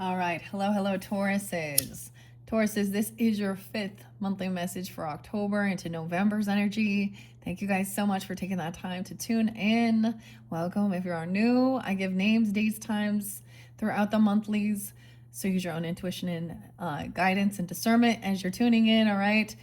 All right. Hello, Tauruses. Tauruses, this is your 5th monthly message for October into November's energy. Thank you guys so much for taking that time to tune in. Welcome. If you are new, I give names, dates, times throughout the monthlies. So use your own intuition and guidance and discernment as you're tuning in. All right.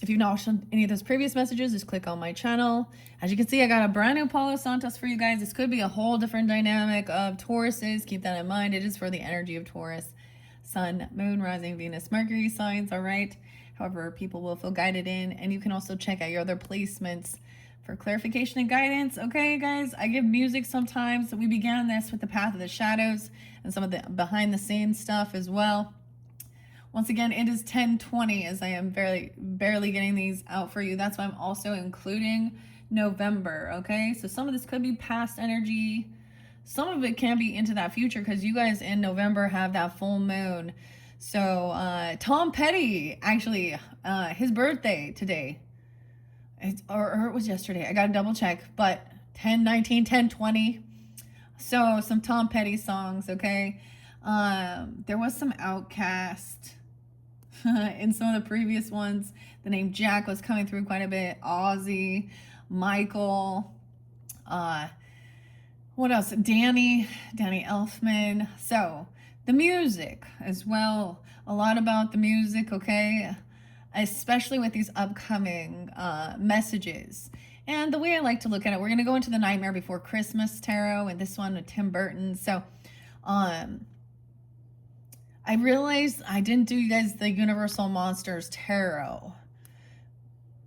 If you've not watched any of those previous messages, just click on my channel. As you can see, I got a brand new Palo Santos for you guys. This could be a whole different dynamic of Tauruses. Keep that in mind. It is for the energy of Taurus, Sun, Moon, Rising, Venus, Mercury signs, all right? However, people will feel guided in, and you can also check out your other placements for clarification and guidance. Okay, guys, I give music sometimes. We began this with the Path of the Shadows and some of the behind the scenes stuff as well. Once again, it is 10:20 as I am barely getting these out for you. That's why I'm also including November, okay? So some of this could be past energy. Some of it can be into that future because you guys in November have that full moon. So Tom Petty, actually, his birthday today. Or it was yesterday. I got to double check. But 10/19, 10/20. So some Tom Petty songs, okay? There was some Outcast in some of the previous ones. The name Jack was coming through quite a bit. Ozzy, Michael, what else? Danny Elfman. So the music as well. A lot about the music, okay? Especially with these upcoming messages. And the way I like to look at it, we're going to go into the Nightmare Before Christmas tarot, and this one with Tim Burton. So, I realized I didn't do you guys the Universal Monsters Tarot.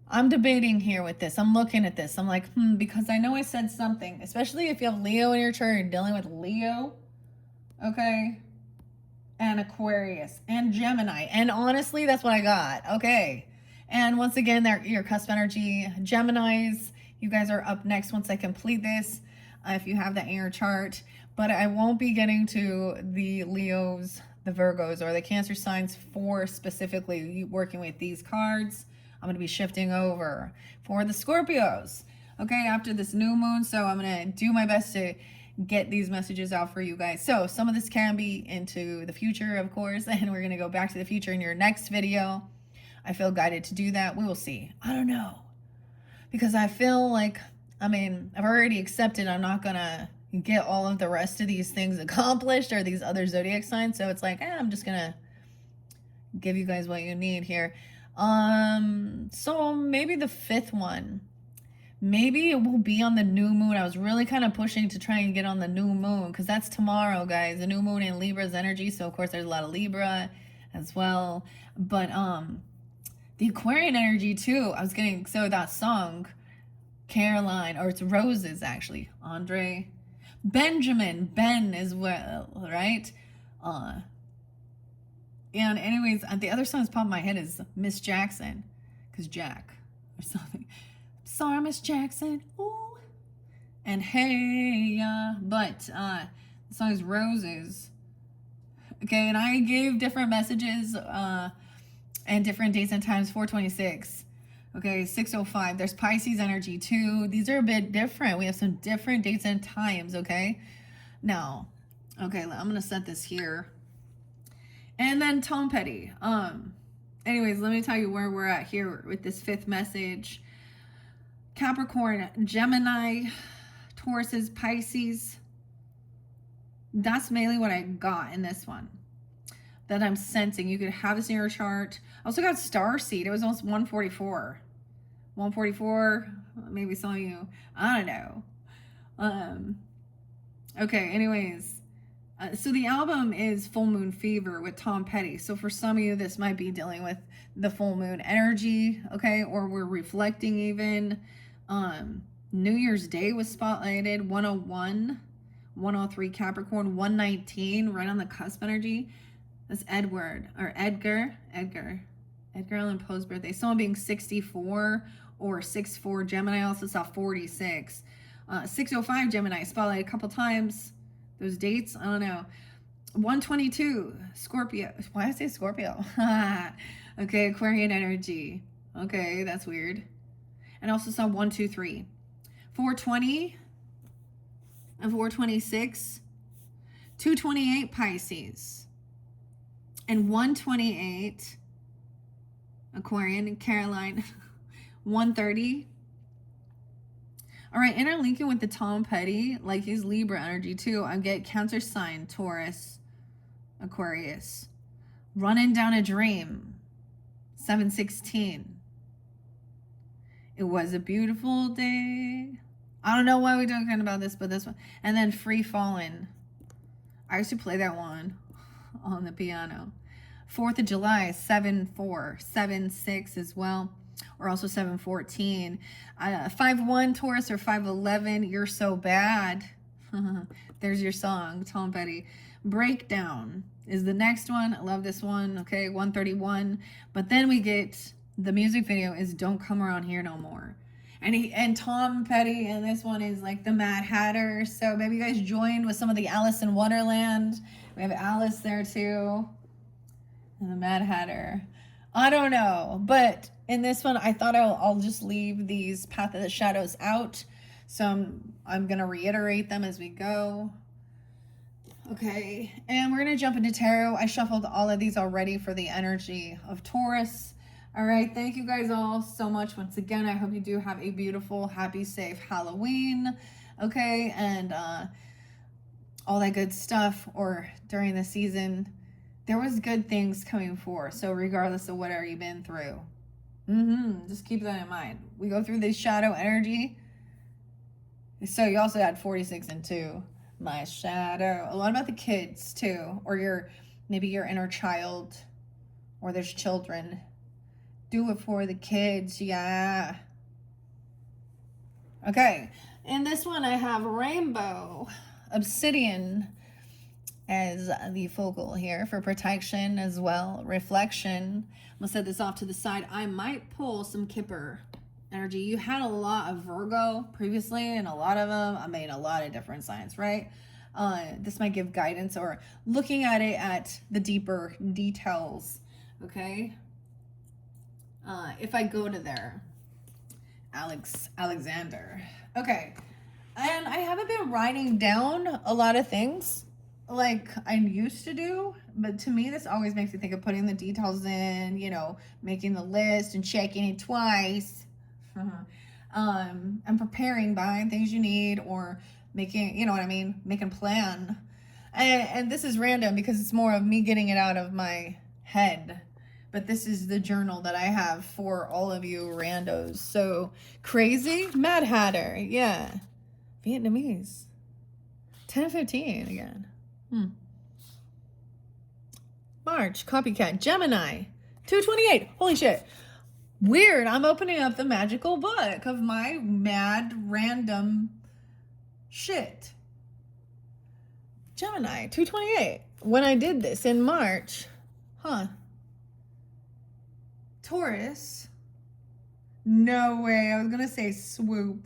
I'm debating here with this. I'm looking at this. I'm like, because I know I said something, especially if you have Leo in your chart, you're dealing with Leo, okay, and Aquarius, and Gemini. And honestly, that's what I got, okay. And once again, they're your cusp energy. Geminis, you guys are up next once I complete this, if you have that in your chart. But I won't be getting to the Leos, the Virgos, or the Cancer signs for specifically working with these cards. I'm going to be shifting over for the Scorpios, okay, after this new moon. So I'm going to do my best to get these messages out for you guys. So some of this can be into the future, of course, and we're going to go back to the future in your next video. I feel guided to do that. We will see. I don't know. Because I feel like, I've already accepted I'm not going to get all of the rest of these things accomplished or these other zodiac signs. So it's like, I'm just going to give you guys what you need here. So maybe the 5th one, maybe it will be on the new moon. I was really kind of pushing to try and get on the new moon because that's tomorrow, guys. The new moon in Libra's energy. So of course there's a lot of Libra as well. But, the Aquarian energy too. I was getting, so that song, Caroline, or it's Roses actually, Andre, Benjamin, Ben as well, right? And anyways, the other song that's popping in my head is Miss Jackson, because Jack or something. Sorry, Miss Jackson. Ooh. And hey, but the song is Roses. Okay, and I gave different messages and different dates and times. 426. Okay, 605. There's Pisces energy too. These are a bit different. We have some different dates and times, okay? Now, okay, I'm going to set this here. And then Tom Petty. Anyways, let me tell you where we're at here with this 5th message. Capricorn, Gemini, Tauruses, Pisces. That's mainly what I got in this one that I'm sensing. You could have this in your chart. I also got Starseed. It was almost 144. 144, maybe some of you, I don't know. Okay, anyways. So the album is Full Moon Fever with Tom Petty. So for some of you, this might be dealing with the full moon energy, okay? Or we're reflecting even. New Year's Day was spotlighted, 101, 103 Capricorn, 119, right on the cusp energy. That's Edgar Allan Poe's birthday. Someone being 64 or 64 Gemini. I also saw 46. 605 Gemini spotlight a couple times. Those dates, I don't know. 122 Scorpio. Why did I say Scorpio? Okay, Aquarian energy. Okay, that's weird. And also saw 123. 420 and 426. 228 Pisces. And 128 Aquarian and Caroline. 130. All right, interlinking with the Tom Petty, like he's Libra energy too. I get Cancer sign, Taurus, Aquarius. Running down a dream. 716. It was a beautiful day. I don't know why we're talking about this, but this one. And then Free Fallen. I used to play that one on the piano. 4th of July, 7-4, 7-6 as well, or also 7-14. 5-1 Taurus or 5-11, You're So Bad. There's your song, Tom Petty. Breakdown is the next one. I love this one. Okay, 131. But then we get the music video is Don't Come Around Here No More. And Tom Petty, and this one is like the Mad Hatter. So maybe you guys joined with some of the Alice in Wonderland. We have Alice there too. And the Mad Hatter. I don't know. But in this one, I thought I'll just leave these Path of the Shadows out. So I'm going to reiterate them as we go. Okay. And we're going to jump into tarot. I shuffled all of these already for the energy of Taurus. All right. Thank you guys all so much. Once again, I hope you do have a beautiful, happy, safe Halloween. Okay. And all that good stuff, or during the season, there was good things coming forth. So regardless of whatever you've been through, just keep that in mind. We go through this shadow energy. So you also had 46 and 2. My shadow. A lot about the kids too, or maybe your inner child, or there's children. Do it for the kids, yeah. Okay, in this one I have Rainbow Obsidian as the focal here for protection as well. Reflection. I'm gonna set this off to the side. I might pull some Kipper energy. You had a lot of Virgo previously, and a lot of them, I mean, a lot of different signs, right? This might give guidance, or looking at it at the deeper details, okay? If I go to there, Alexander. Okay, and I haven't been writing down a lot of things like I used to do, but to me, this always makes me think of putting the details in, making the list and checking it twice. And preparing, buying things you need, or making, making plan. And this is random because it's more of me getting it out of my head. But this is the journal that I have for all of you randos. So crazy. Mad Hatter. Yeah. Vietnamese. 10-15 again. March. Copycat. Gemini. 228. Holy shit. Weird. I'm opening up the magical book of my mad random shit. Gemini. 228. When I did this in March. Taurus. No way. I was going to say swoop.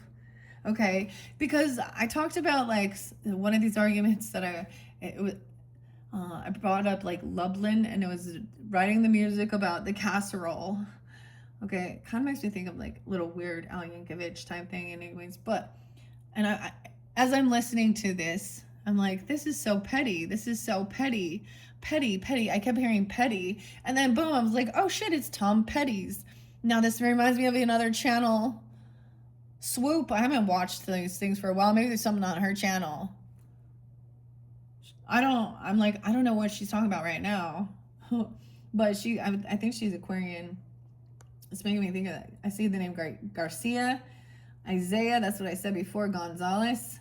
Okay. Because I talked about like one of these arguments that I brought up like Lublin, and it was writing the music about the casserole. Okay. It kind of makes me think of like little weird Al Yankovic type thing anyways. But, and I as I'm listening to this, I'm like, this is so petty. This is so petty. Petty. I kept hearing petty. And then boom, I was like, oh shit, it's Tom Petty's. Now this reminds me of another channel, Swoop. I haven't watched these things for a while. Maybe there's something on her channel. I don't know what she's talking about right now. But I think she's Aquarian. It's making me think of that. I see the name Garcia, Isaiah, that's what I said before, Gonzalez,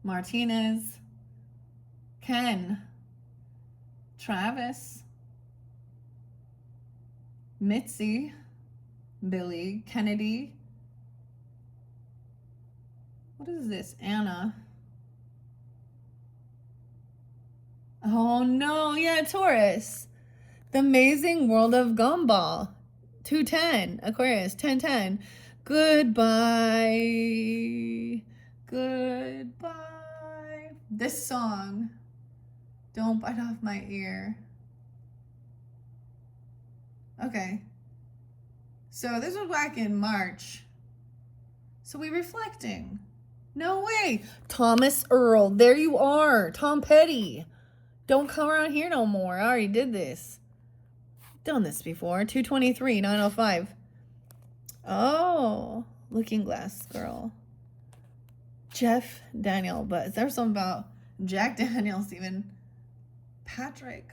Martinez, Ken, Travis, Mitzi, Billy, Kennedy. What is this? Anna. Oh no, yeah, Taurus. The Amazing World of Gumball. 210. Aquarius, 1010. Goodbye. This song, Don't Bite Off My Ear. Okay. So this was back in March. So we're reflecting. No way. Thomas Earl. There you are. Tom Petty. Don't come around here no more. I already did this. Done this before. 223, 905. Oh, Looking Glass Girl. Jeff Daniel. But is there something about Jack Daniels even? Patrick.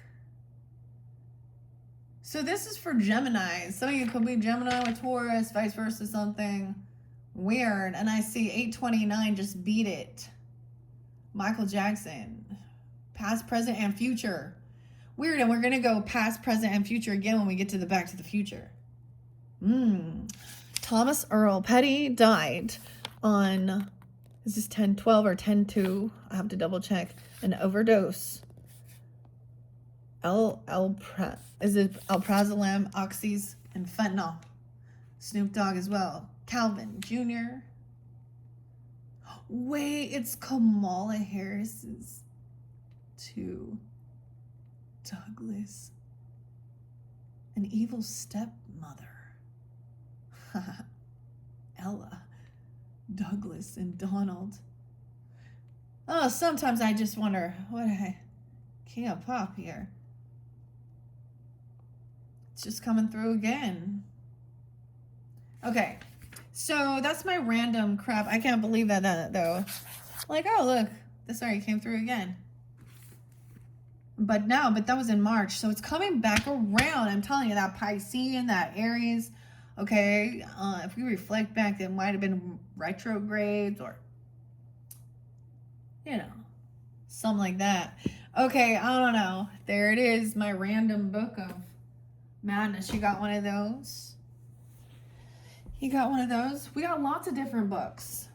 So this is for Gemini. Some of you could be Gemini with Taurus, vice versa, something weird. And I see 829, just beat it. Michael Jackson. Past, present, and future. Weird, and we're going to go past, present, and future again when we get to the Back to the Future. Thomas Earl Petty died on, is this 10/12 or 10/2? I have to double check. An overdose. Is it alprazolam, oxys, and fentanyl? Snoop Dogg as well. Calvin Jr. Wait, it's Kamala Harris's to Douglas. An evil stepmother. Ella, Douglas, and Donald. Oh, sometimes I just wonder, what King of Pop here. It's just coming through again. Okay, so that's my random crap. I can't believe that though. Like, oh look, this already came through again. But that was in March, so it's coming back around. I'm telling you, that Piscean, that Aries. Okay, if we reflect back, it might have been retrogrades or, you know, something like that. Okay, I don't know. There it is, my random book of madness. You got one of those? You got one of those? We got lots of different books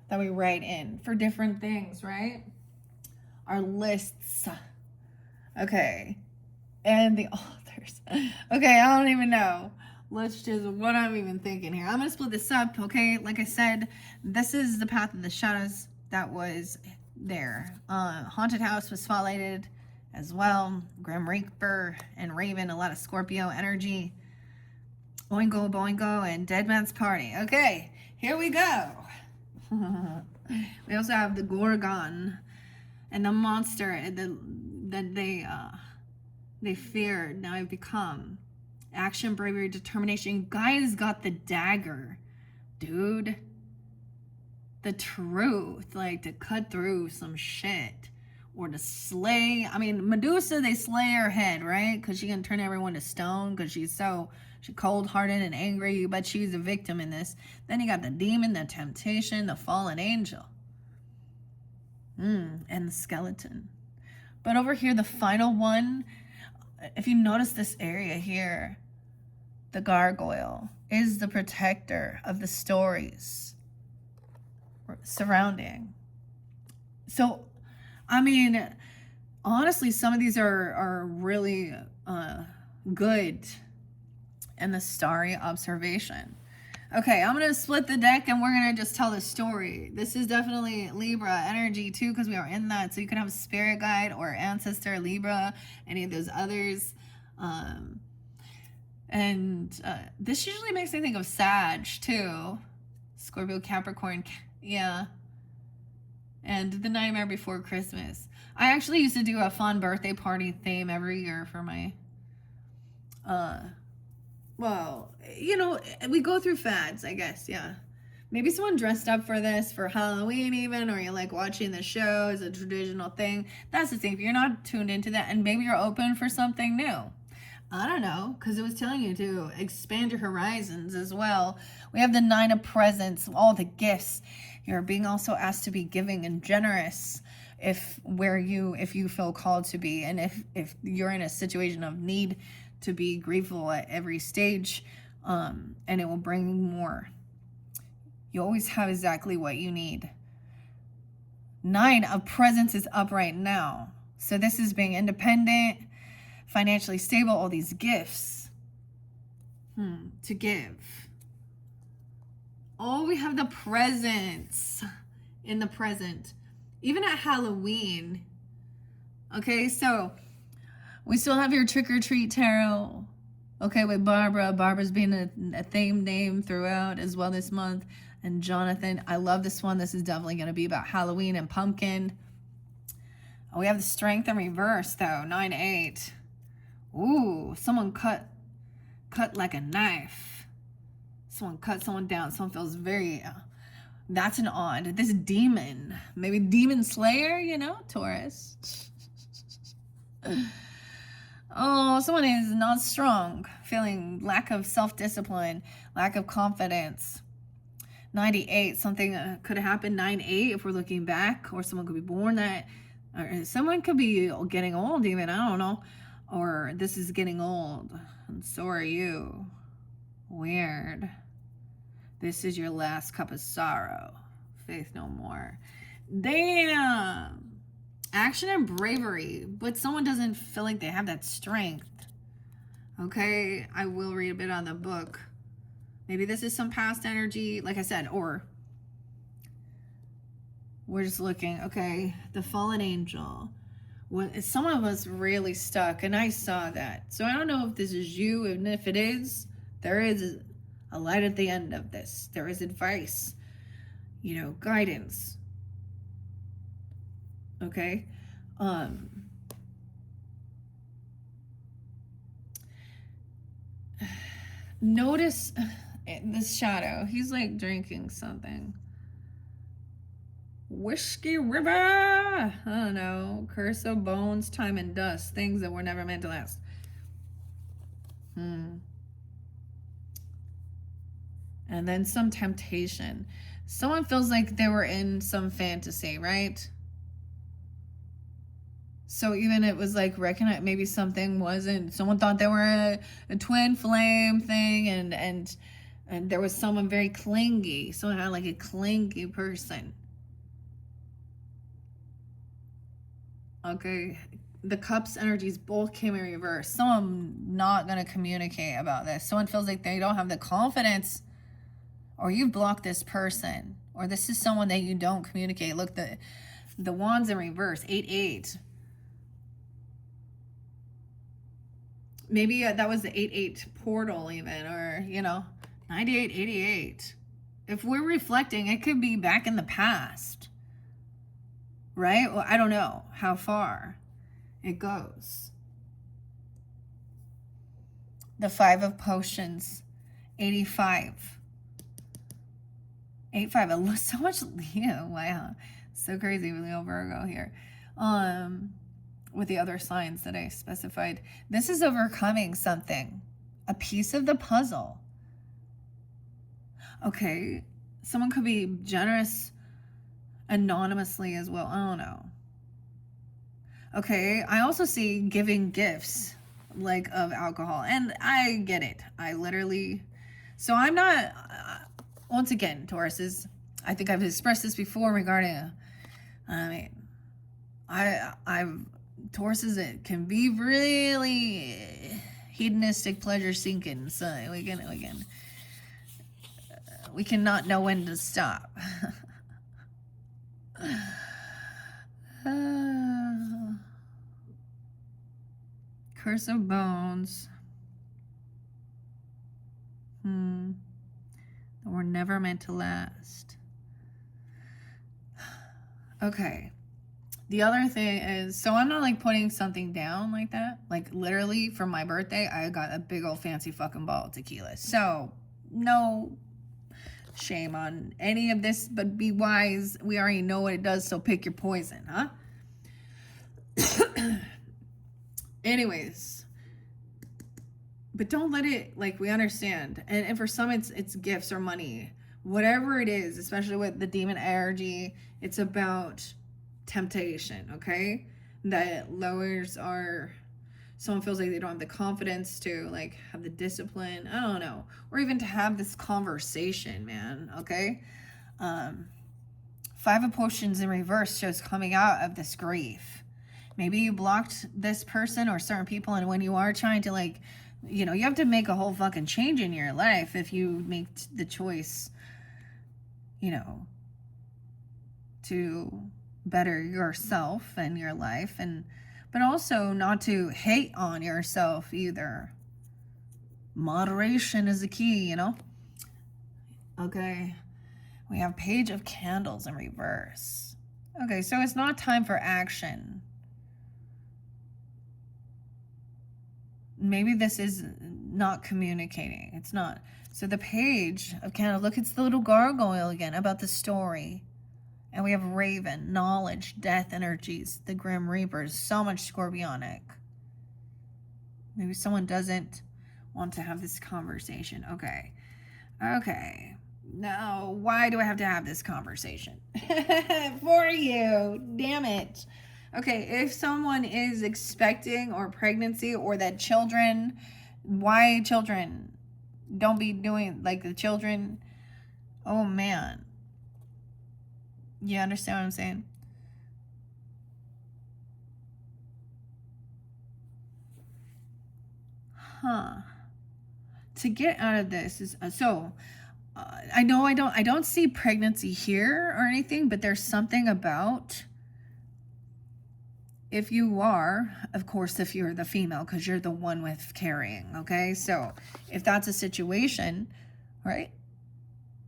that we write in for different things, right? Our lists. Okay. And the authors. Okay, I don't even know. Let's just, what I'm even thinking here. I'm going to split this up, okay? Like I said, this is the Path of the Shadows that was there. Haunted House was spotlighted as well. Grim Reaper and Raven, a lot of Scorpio energy. Oingo Boingo and Dead Man's Party. Okay, here we go. We also have the Gorgon and the monster that they feared. Now have become action, bravery, determination. Guy's got the dagger, dude. The truth, like to cut through some shit or to slay. I mean, Medusa, they slay her head, right? Because she can turn everyone to stone because she's cold-hearted and angry, but she's a victim in this. Then you got the demon, the temptation, the fallen angel. And the skeleton. But over here, the final one, if you notice this area here, the gargoyle is the protector of the stories surrounding. So, I mean, honestly, some of these are really good in the starry observation. Okay, I'm going to split the deck and we're going to just tell the story. This is definitely Libra energy too, because we are in that. So you can have a spirit guide or ancestor, Libra, any of those others. This usually makes me think of Sag too. Scorpio, Capricorn, yeah. And the Nightmare Before Christmas. I actually used to do a fun birthday party theme every year for my, well, you know, we go through fads, I guess, yeah. Maybe someone dressed up for this for Halloween even, or you like watching the show as a traditional thing. That's the thing. If you're not tuned into that and maybe you're open for something new. I don't know, because it was telling you to expand your horizons as well. We have the 9 of Presents, all the gifts. You're being also asked to be giving and generous if you feel called to be, and if you're in a situation of need to be grateful at every stage, and it will bring more. You always have exactly what you need. 9 of Presents is up right now. So this is being independent, financially stable, all these gifts to give. Oh, we have the presents in the present. Even at Halloween. Okay, so we still have your Trick or Treat Tarot. Okay, with Barbara. Barbara's being a theme name throughout as well this month. and Jonathan. I love this one. This is definitely going to be about Halloween and pumpkin. Oh, we have the strength in reverse, though. 9-8. Ooh, someone cut like a knife. Someone cut someone down. Someone feels very... that's an odd. This demon. Maybe demon slayer, you know? Taurus. Oh, someone is not strong. Feeling lack of self-discipline. Lack of confidence. 98. Something could have happened. 9-8 if we're looking back. Or someone could be born that... or someone could be getting old even. I don't know. Or this is getting old. And so are you. Weird. This is your last cup of sorrow. Faith no more. Damn. Action and bravery. But someone doesn't feel like they have that strength. Okay. I will read a bit on the book. Maybe this is some past energy. Like I said, or we're just looking. Okay. The fallen angel. Someone was really stuck, and I saw that. So I don't know if this is you, and if it is, there is a light at the end of this. There is advice, you know, guidance. Okay? Notice this shadow. He's like drinking something. Whiskey River. I don't know. Curse of bones, time and dust. Things that were never meant to last. And then some temptation. Someone feels like they were in some fantasy, right? So even it was like recognize maybe something wasn't. Someone thought they were a twin flame thing, and there was someone very clingy. Someone had like a clingy person. Okay, the cups energies both came in reverse. Someone not going to communicate about this. Someone feels like they don't have the confidence, or you've blocked this person, or this is someone that you don't communicate. Look, the wands in reverse, 8-8. Maybe that was the 8-8 portal even, or, you know, 98, 88. If we're reflecting, it could be back in the past. Right? Well, I don't know how far it goes. The 5 of potions, 85. 85. So much Leo. Wow. So crazy with Leo Virgo here. With the other signs that I specified. This is overcoming something. A piece of the puzzle. Okay. Someone could be generous anonymously as well. I don't know. Okay, I also see giving gifts like of alcohol, and I get it. I literally, so I'm not, once again, Tauruses, I think I've expressed this before regarding, I mean, Tauruses, it can be really hedonistic, pleasure seeking, so we cannot know when to stop. Curse of bones. That were never meant to last. Okay. The other thing is, so I'm not like putting something down like that. Like literally for my birthday, I got a big old fancy fucking bottle of tequila. So no shame on any of this, but be wise. We already know what it does, so pick your poison, huh? Anyways, but don't let it, like, we understand, and for some it's gifts or money, whatever it is, especially with the demon energy. It's about temptation, okay? That lowers our, someone feels like they don't have the confidence to like have the discipline, I don't know, or even to have this conversation, man. Okay. 5 of potions in reverse shows coming out of this grief. Maybe you blocked this person or certain people, and when you are trying to, like, you know, you have to make a whole fucking change in your life if you make the choice, you know, to better yourself and your life, and but also not to hate on yourself either. Moderation is the key, you know? Okay. We have Page of Candles in reverse. Okay, so it's not time for action. Maybe this is not communicating. It's not. So the Page of Candles, look, it's the little gargoyle again about the story. And we have Raven, knowledge, death energies, the Grim Reapers, so much scorpionic. Maybe someone doesn't want to have this conversation. Okay. Okay. No, why do I have to have this conversation? For you. Damn it. Okay, if someone is expecting or pregnancy or that children, why children? Don't be doing like the children. Oh man. You understand what I'm saying? Huh. To get out of this is I know I don't see pregnancy here or anything, but there's something about, if you are, of course, if you're the female, because you're the one with carrying, okay? So if that's a situation, right,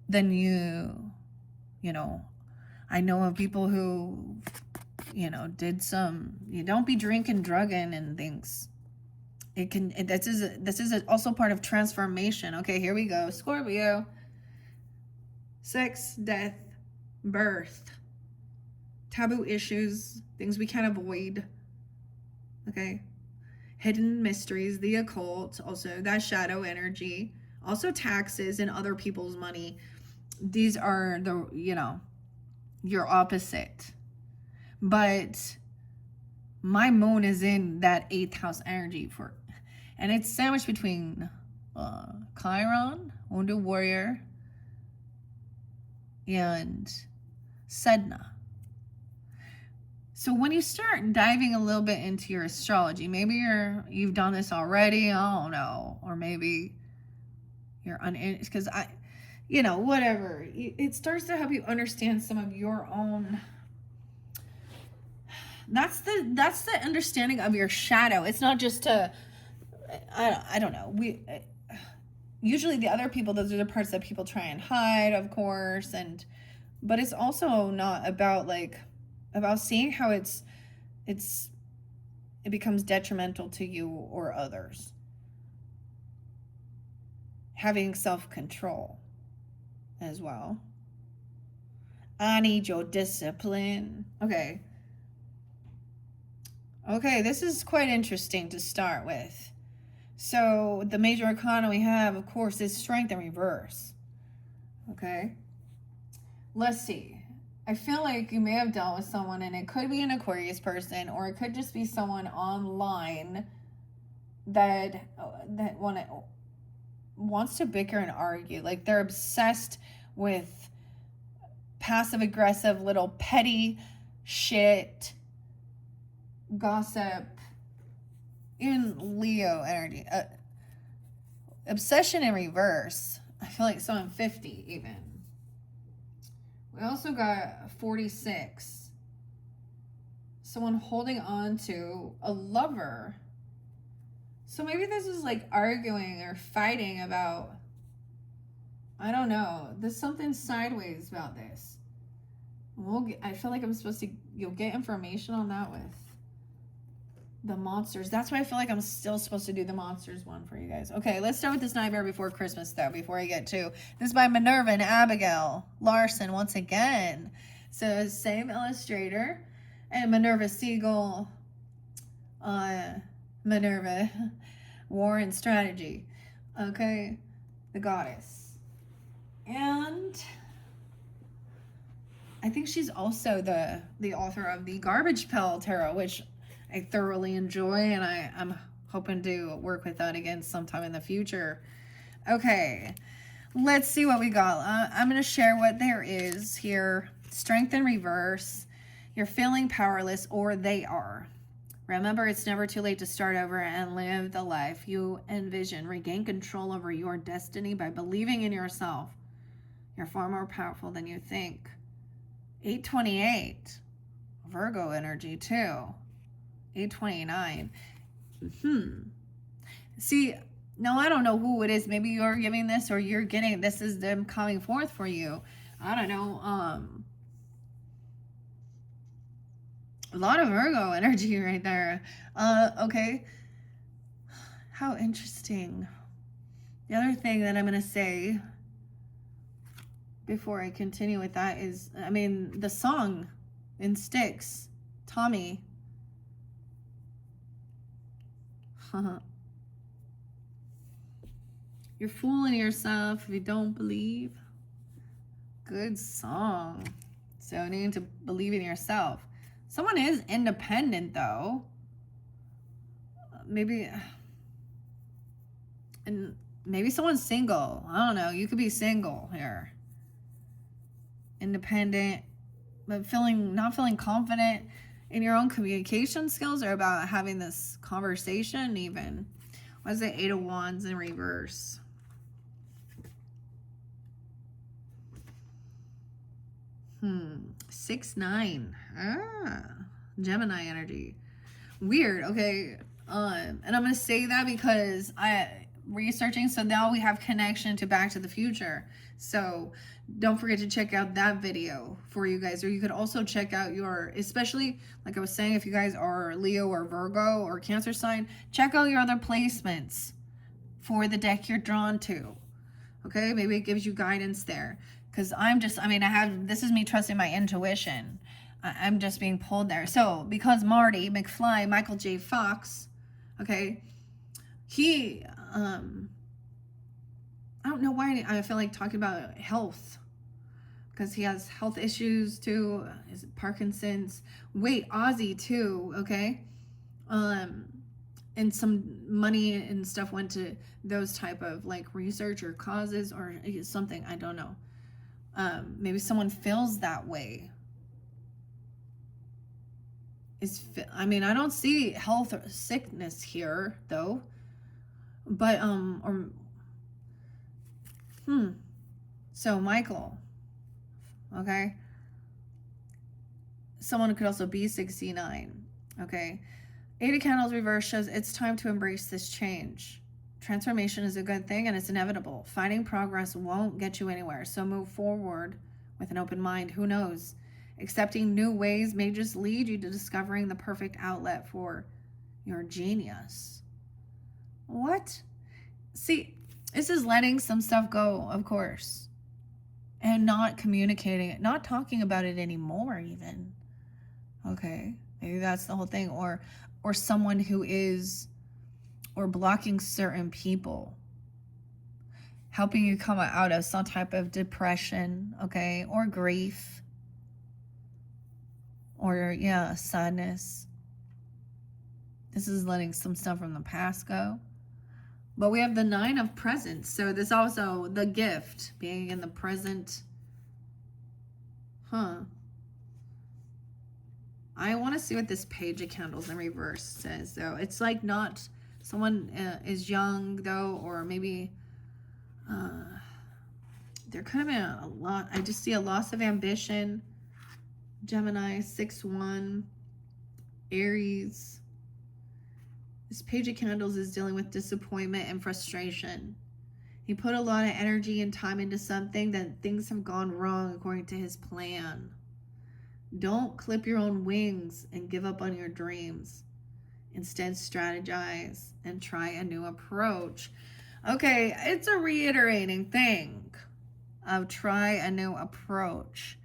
then you know, I know of people who, did some, you don't be drinking, drugging and things. This is also part of transformation. Okay, here we go. Scorpio. Sex, death, birth, taboo issues, things we can't avoid. Okay. Hidden mysteries, the occult, also that shadow energy, also taxes and other people's money. These are your opposite. But my moon is in that 8th house energy and it's sandwiched between Chiron, Wounded Warrior, and Sedna. So when you start diving a little bit into your astrology, maybe you've done this already, I don't know, or maybe you're because whatever. It starts to help you understand some of your own. That's the understanding of your shadow. It's not just I don't know. Usually the other people, those are the parts that people try and hide, of course, but it's also not about seeing how it becomes detrimental to you or others. Having self-control as well. I need your discipline. Okay, this is quite interesting to start with. So the major arcana we have, of course, is Strength in reverse. Okay. Let's see. I feel like you may have dealt with someone, and it could be an Aquarius person, or it could just be someone online that wants to bicker and argue. Like they're obsessed with passive-aggressive little petty shit, gossip, in Leo energy. Obsession in reverse. I feel like someone 50 even. We also got 46. Someone holding on to a lover. So maybe this is like arguing or fighting about, I don't know. There's something sideways about this. I feel like you'll get information on that with the monsters. That's why I feel like I'm still supposed to do the monsters one for you guys. Okay, let's start with this Nightmare Before Christmas, though, before I get to. This is by Minerva and Abigail Larson, once again. So, same illustrator. And Minerva Siegel. Minerva. War and Strategy. Okay, the goddess. And I think she's also the author of the Garbage Pail Tarot, which I thoroughly enjoy, and I'm hoping to work with that again sometime in the future. Okay, let's see what we got. I'm going to share what there is here. Strength in reverse. You're feeling powerless, or they are. Remember, it's never too late to start over and live the life you envision. Regain control over your destiny by believing in yourself. You're far more powerful than you think. 828. Virgo energy, too. 829. See, now I don't know who it is. Maybe you're giving this, or you're getting this is them coming forth for you. I don't know, a lot of Virgo energy right there. Okay. How interesting. The other thing that I'm going to say before I continue with that is, I mean, the song in Styx, Tommy. You're fooling yourself if you don't believe. Good song. So you need to believe in yourself. Someone is independent though. Maybe, and maybe someone's single. I don't know. You could be single here. Independent, but not feeling confident in your own communication skills, or about having this conversation even. What is the Eight of Wands in reverse? Six, 9. Gemini energy. Weird. Okay. And I'm going to say that because researching, so now we have connection to Back to the Future. So don't forget to check out that video for you guys. Or you could also check out especially like I was saying, if you guys are Leo or Virgo or Cancer sign, check out your other placements for the deck you're drawn to. Okay, maybe it gives you guidance there. Because this is me trusting my intuition. I'm just being pulled there. So because Marty McFly, Michael J. Fox, okay, he, I don't know why I feel like talking about health. Because he has health issues too. Is it Parkinson's? Wait, Ozzy too, okay? And some money and stuff went to those type of like research or causes or something. I don't know. Maybe someone feels that way. I don't see health or sickness here though. But so Michael, okay. Someone could also be 69, okay. 8 of Candles reverse shows it's time to embrace this change. Transformation is a good thing and it's inevitable. Fighting progress won't get you anywhere, so move forward with an open mind. Who knows? Accepting new ways may just lead you to discovering the perfect outlet for your genius. What? See, this is letting some stuff go, of course, and not communicating it, not talking about it anymore even. Okay, maybe that's the whole thing. Or someone who is, or blocking certain people, helping you come out of some type of depression, okay, or grief, or sadness. This is letting some stuff from the past go. But we have the 9 of presents. So this also, the gift, being in the present. I want to see what this Page of Candles in reverse says, though. It's like not someone is young, though, or maybe there could have been a lot. I just see a loss of ambition. Gemini, 6-1, Aries. This Page of Candles is dealing with disappointment and frustration. He put a lot of energy and time into something that things have gone wrong according to his plan. Don't clip your own wings and give up on your dreams. Instead, strategize and try a new approach. Okay, it's a reiterating thing of try a new approach.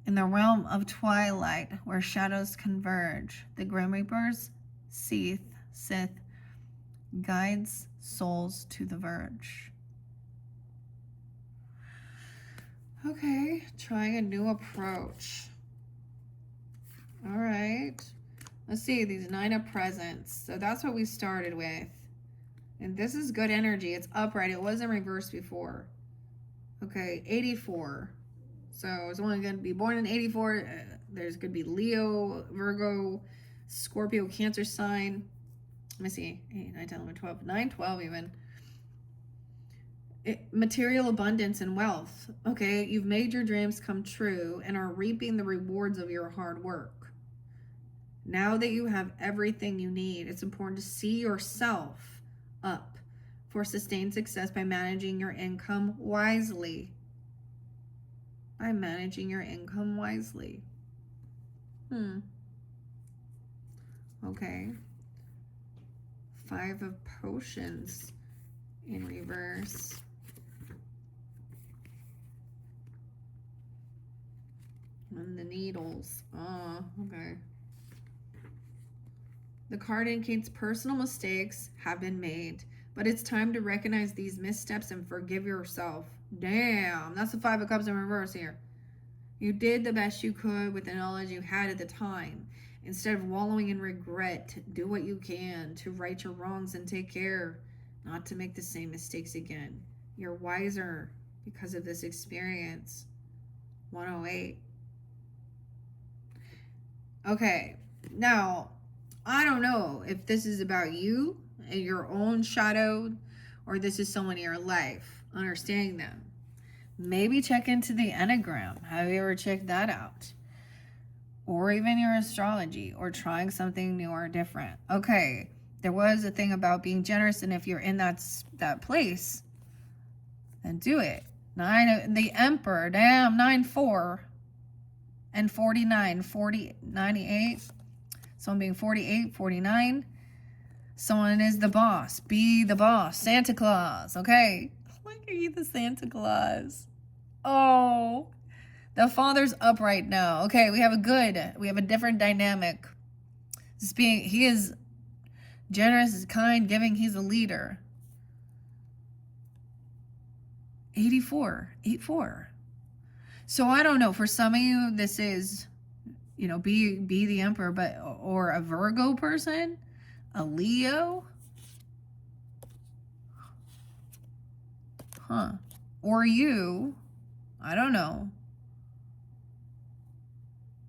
In the realm of twilight, where shadows converge, the Grim Reapers, Sith, guides souls to the verge. Okay, trying a new approach. All right. Let's see, these 9 of presents. So that's what we started with. And this is good energy. It's upright. It was in reverse before. Okay, 84. So it's only going to be born in 84. There's going to be Leo, Virgo, Scorpio, Cancer sign. Let me see. 8, 9, 10, 11, 12. 9, 12 even. Material abundance and wealth. Okay, you've made your dreams come true and are reaping the rewards of your hard work. Now that you have everything you need, it's important to see yourself up for sustained success by managing your income wisely. by managing your income wisely. Okay. 5 of Potions in reverse. And the Needles. Oh, okay. The card indicates personal mistakes have been made, but it's time to recognize these missteps and forgive yourself. Damn, that's the 5 of Cups in reverse here. You did the best you could with the knowledge you had at the time. Instead of wallowing in regret, do what you can to right your wrongs and take care not to make the same mistakes again. You're wiser because of this experience. 108. Okay, now, I don't know if this is about you and your own shadow or this is someone in your life, understanding them. Maybe check into the Enneagram. Have you ever checked that out? Or even your astrology, or trying something new or different. Okay, there was a thing about being generous, and if you're in that place, then do it. The Emperor, damn, 9-4 and 49, 40, 98. Someone being 48, 49. Someone is the boss. Be the boss. Santa Claus, okay? Look at you, the Santa Claus. Oh, the father's up right now. Okay, we have a different dynamic. He is generous, kind, giving. He's a leader. 84. So I don't know. For some of you, this is, be the Emperor, or a Virgo person, a Leo. Or you. I don't know.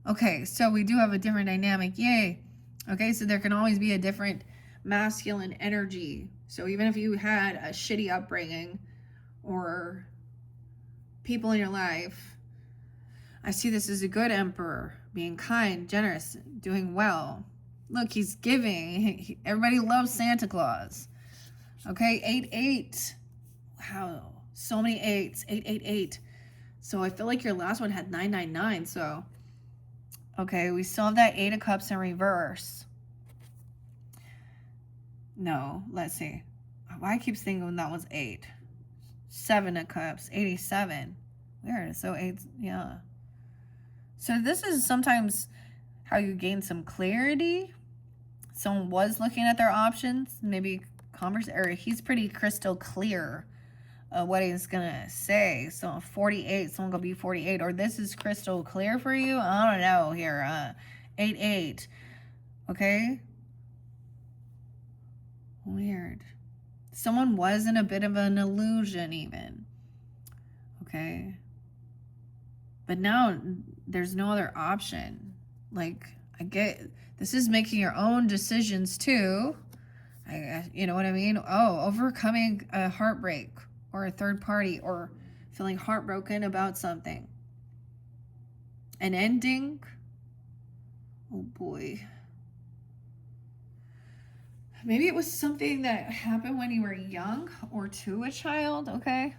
Okay, so we do have a different dynamic. Yay. Okay, so there can always be a different masculine energy. So even if you had a shitty upbringing or people in your life, I see this as a good Emperor, being kind, generous, doing well. Look, he's giving. Everybody loves Santa Claus. Okay, 8-8. Wow, so many 8s. 8-8-8. So I feel like your last one had 9-9-9. So, okay, we still have that 8 of Cups in reverse. No, let's see. Why I keep thinking that was 8. 7 of Cups, 87. Weird. So 8, yeah. So this is sometimes how you gain some clarity. Someone was looking at their options, maybe or he's pretty crystal clear what he's gonna say. So 48, someone gonna be 48, or this is crystal clear for you. I don't know here. 8-8. Okay. Weird. Someone was in a bit of an illusion even. Okay. But now there's no other option. Like, I get, this is making your own decisions too. You know what I mean? Oh, overcoming a heartbreak or a third party, or feeling heartbroken about something. An ending. Oh boy. Maybe it was something that happened when you were young or to a child, okay?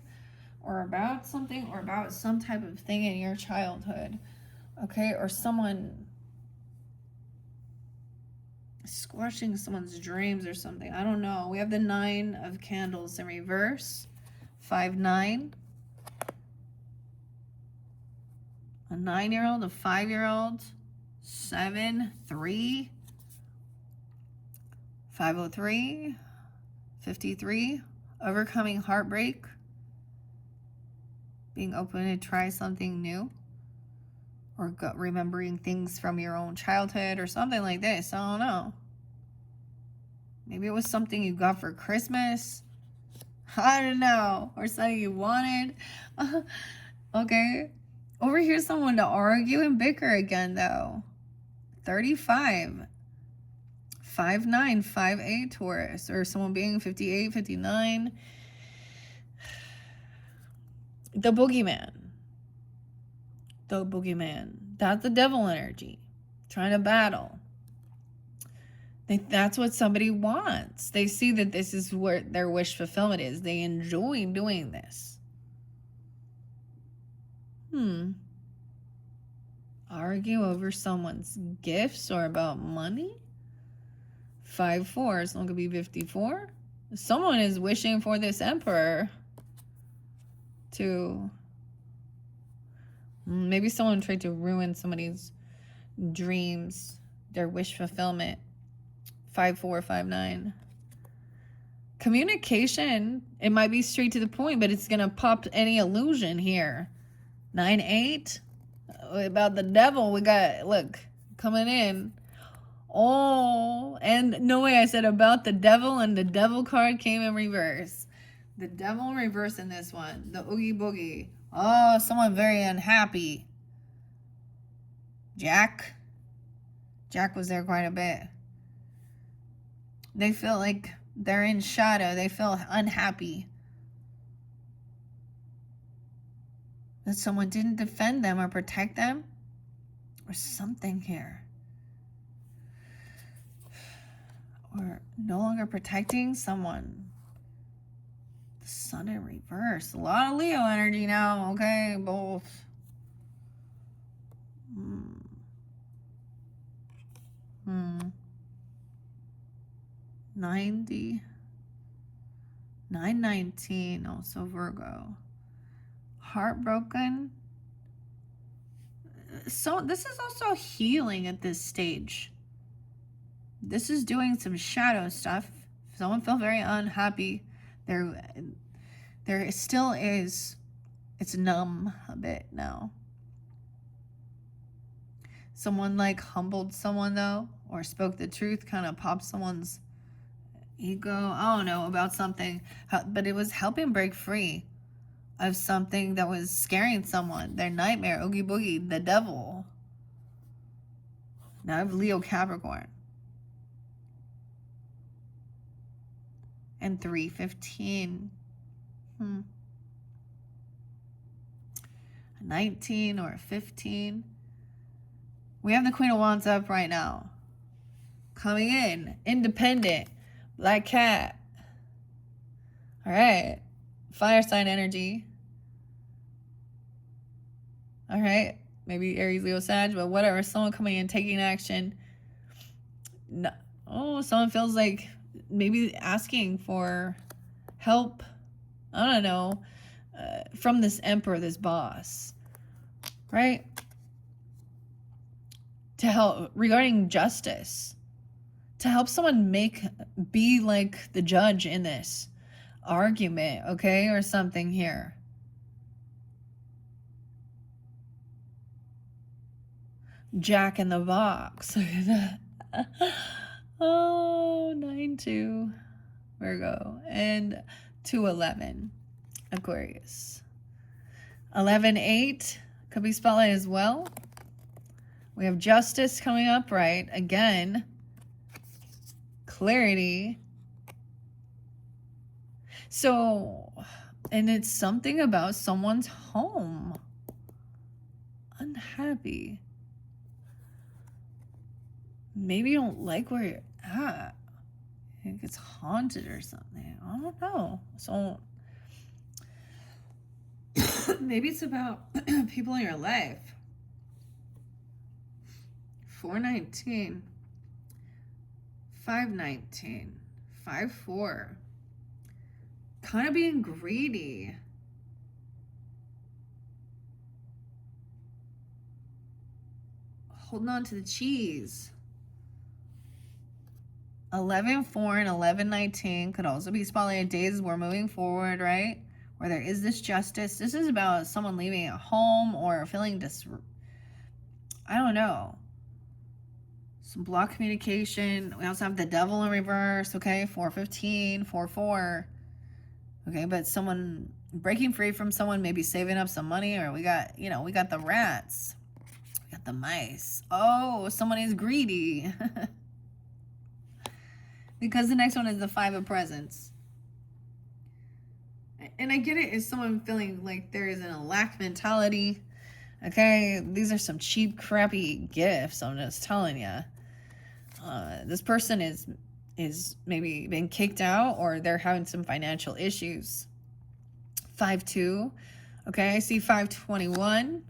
Or about something, or about some type of thing in your childhood, okay? Or someone squashing someone's dreams or something. I don't know. We have the 9 of Candles in reverse. 5-9. A 9-year-old, a 5-year-old. 7-3. 503. 53. Overcoming heartbreak. Being open to try something new. Or remembering things from your own childhood or something like this. I don't know. Maybe it was something you got for Christmas. I don't know. Or something you wanted. Okay. Over here, someone to argue and bicker again, though. 35. 5-9, 5-8 Taurus. Or someone being 58, 59. The boogeyman. The boogeyman. That's the devil energy. Trying to battle. That's what somebody wants. They see that this is where their wish fulfillment is. They enjoy doing this. Argue over someone's gifts or about money? 5-4, someone could be 54. Someone is wishing for this emperor to... Maybe someone tried to ruin somebody's dreams, their wish fulfillment. 5-4, 5-9. Communication, it might be straight to the point, but it's going to pop any illusion here. 9-8. About the devil, we got, look, coming in. Oh, and no way, I said about the devil, and the devil card came in reverse. The devil in reverse in this one. The Oogie Boogie. Oh, someone very unhappy. Jack. Jack was there quite a bit. They feel like they're in shadow. They feel unhappy. That someone didn't defend them or protect them. Or something here. Or no longer protecting someone. The sun in reverse. A lot of Leo energy now, okay? Both. 90. 9-19, also Virgo. Heartbroken. So this is also healing at this stage. This is doing some shadow stuff. Someone felt very unhappy. There still is. It's numb a bit now. Someone like humbled someone though, or spoke the truth, kind of popped someone's ego. I don't know about something, but it was helping break free of something that was scaring someone. Their nightmare, Oogie Boogie, the devil. Now I have Leo Capricorn. And 3-15. 19 or 15. We have the Queen of Wands up right now. Coming in. Independent. Black cat. All right. Fire sign energy. All right. Maybe Aries, Leo, Sag, but whatever. Someone coming in, taking action. No. Oh, someone feels like maybe asking for help. I don't know. From this emperor, this boss. Right? To help regarding justice. To help someone be like the judge in this argument, okay? Or something here. Jack in the box. Look at that. Oh, 9-2. Virgo. And 2-11. Aquarius. 11-8. Could be spotlight as well. We have justice coming up, right? Again. Clarity. So, and it's something about someone's home. Unhappy. Maybe you don't like where you're at. I think it's haunted or something. I don't know. So, maybe it's about people in your life. 4-19. 5-19. 5-4. Kind of being greedy. Holding on to the cheese. 11-4 and 11-19 could also be spotlight days. We're moving forward, right? Where there is this justice. This is about someone leaving a home or feeling I don't know. Some block communication. We also have the devil in reverse, okay? 4-15, 4-4. Okay, but someone breaking free from someone, maybe saving up some money, or we got the rats. We got the mice. Oh, someone is greedy. Because the next one is the 5 of presents. And I get it, is someone feeling like there isn't a lack mentality. Okay, these are some cheap, crappy gifts, I'm just telling you. This person is maybe been kicked out, or they're having some financial issues. 5-2. Okay, I see 521.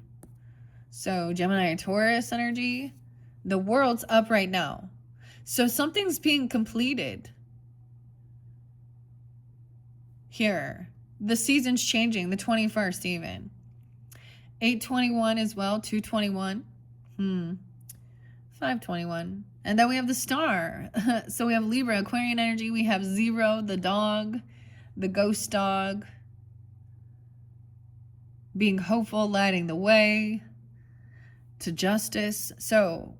So Gemini and Taurus energy. The world's up right now. So something's being completed. Here. The season's changing. The 21st even. 821 as well. 221. 521. And then we have the star. So we have Libra, Aquarian energy. We have 0, the dog, the ghost dog. Being hopeful, lighting the way to justice. So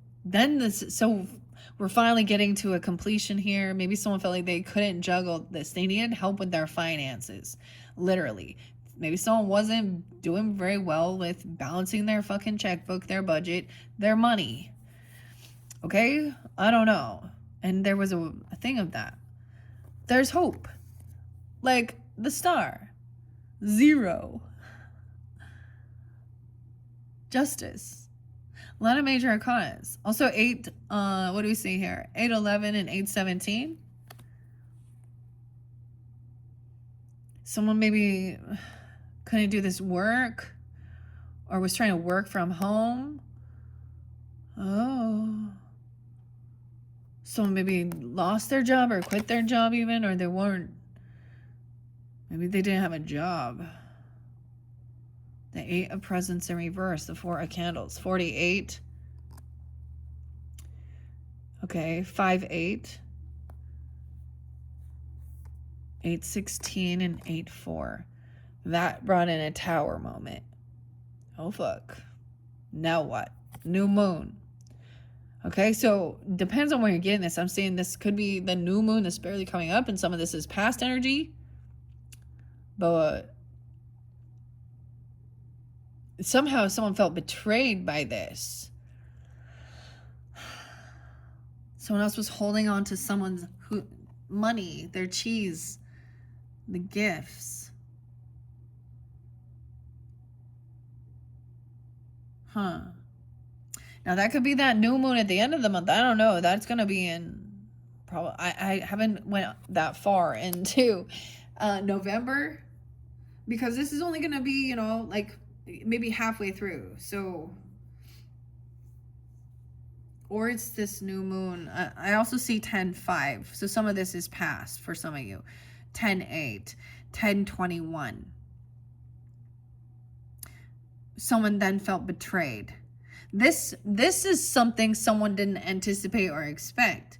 we're finally getting to a completion here. Maybe someone felt like they couldn't juggle this. They needed help with their finances, literally. Maybe someone wasn't doing very well with balancing their fucking checkbook, their budget, their money. Okay? I don't know. And there was a thing of that. There's hope. Like the star. 0. Justice. A lot of major arcanas. Also 8, what do we see here? 811 and 817. Someone maybe couldn't do this work or was trying to work from home. Oh. Someone maybe lost their job or quit their job even, or they weren't. Maybe they didn't have a job. The 8 of presents in reverse, the 4 of candles. 48. Okay, 5-8. 8-16 and 8-4. That brought in a tower moment. Oh, fuck. Now what? New moon. Okay, so depends on where you're getting this. I'm saying this could be the new moon that's barely coming up, and some of this is past energy. But somehow someone felt betrayed by this. Someone else was holding on to someone's money, their cheese, the gifts. Huh. Now that could be that new moon at the end of the month. I don't know. That's going to be in probably, I haven't went that far into November, because this is only going to be, like maybe halfway through. So, or it's this new moon. I also see 10-5. So some of this is past for some of you. 10-8, 10-21. Someone then felt betrayed. This is something someone didn't anticipate or expect.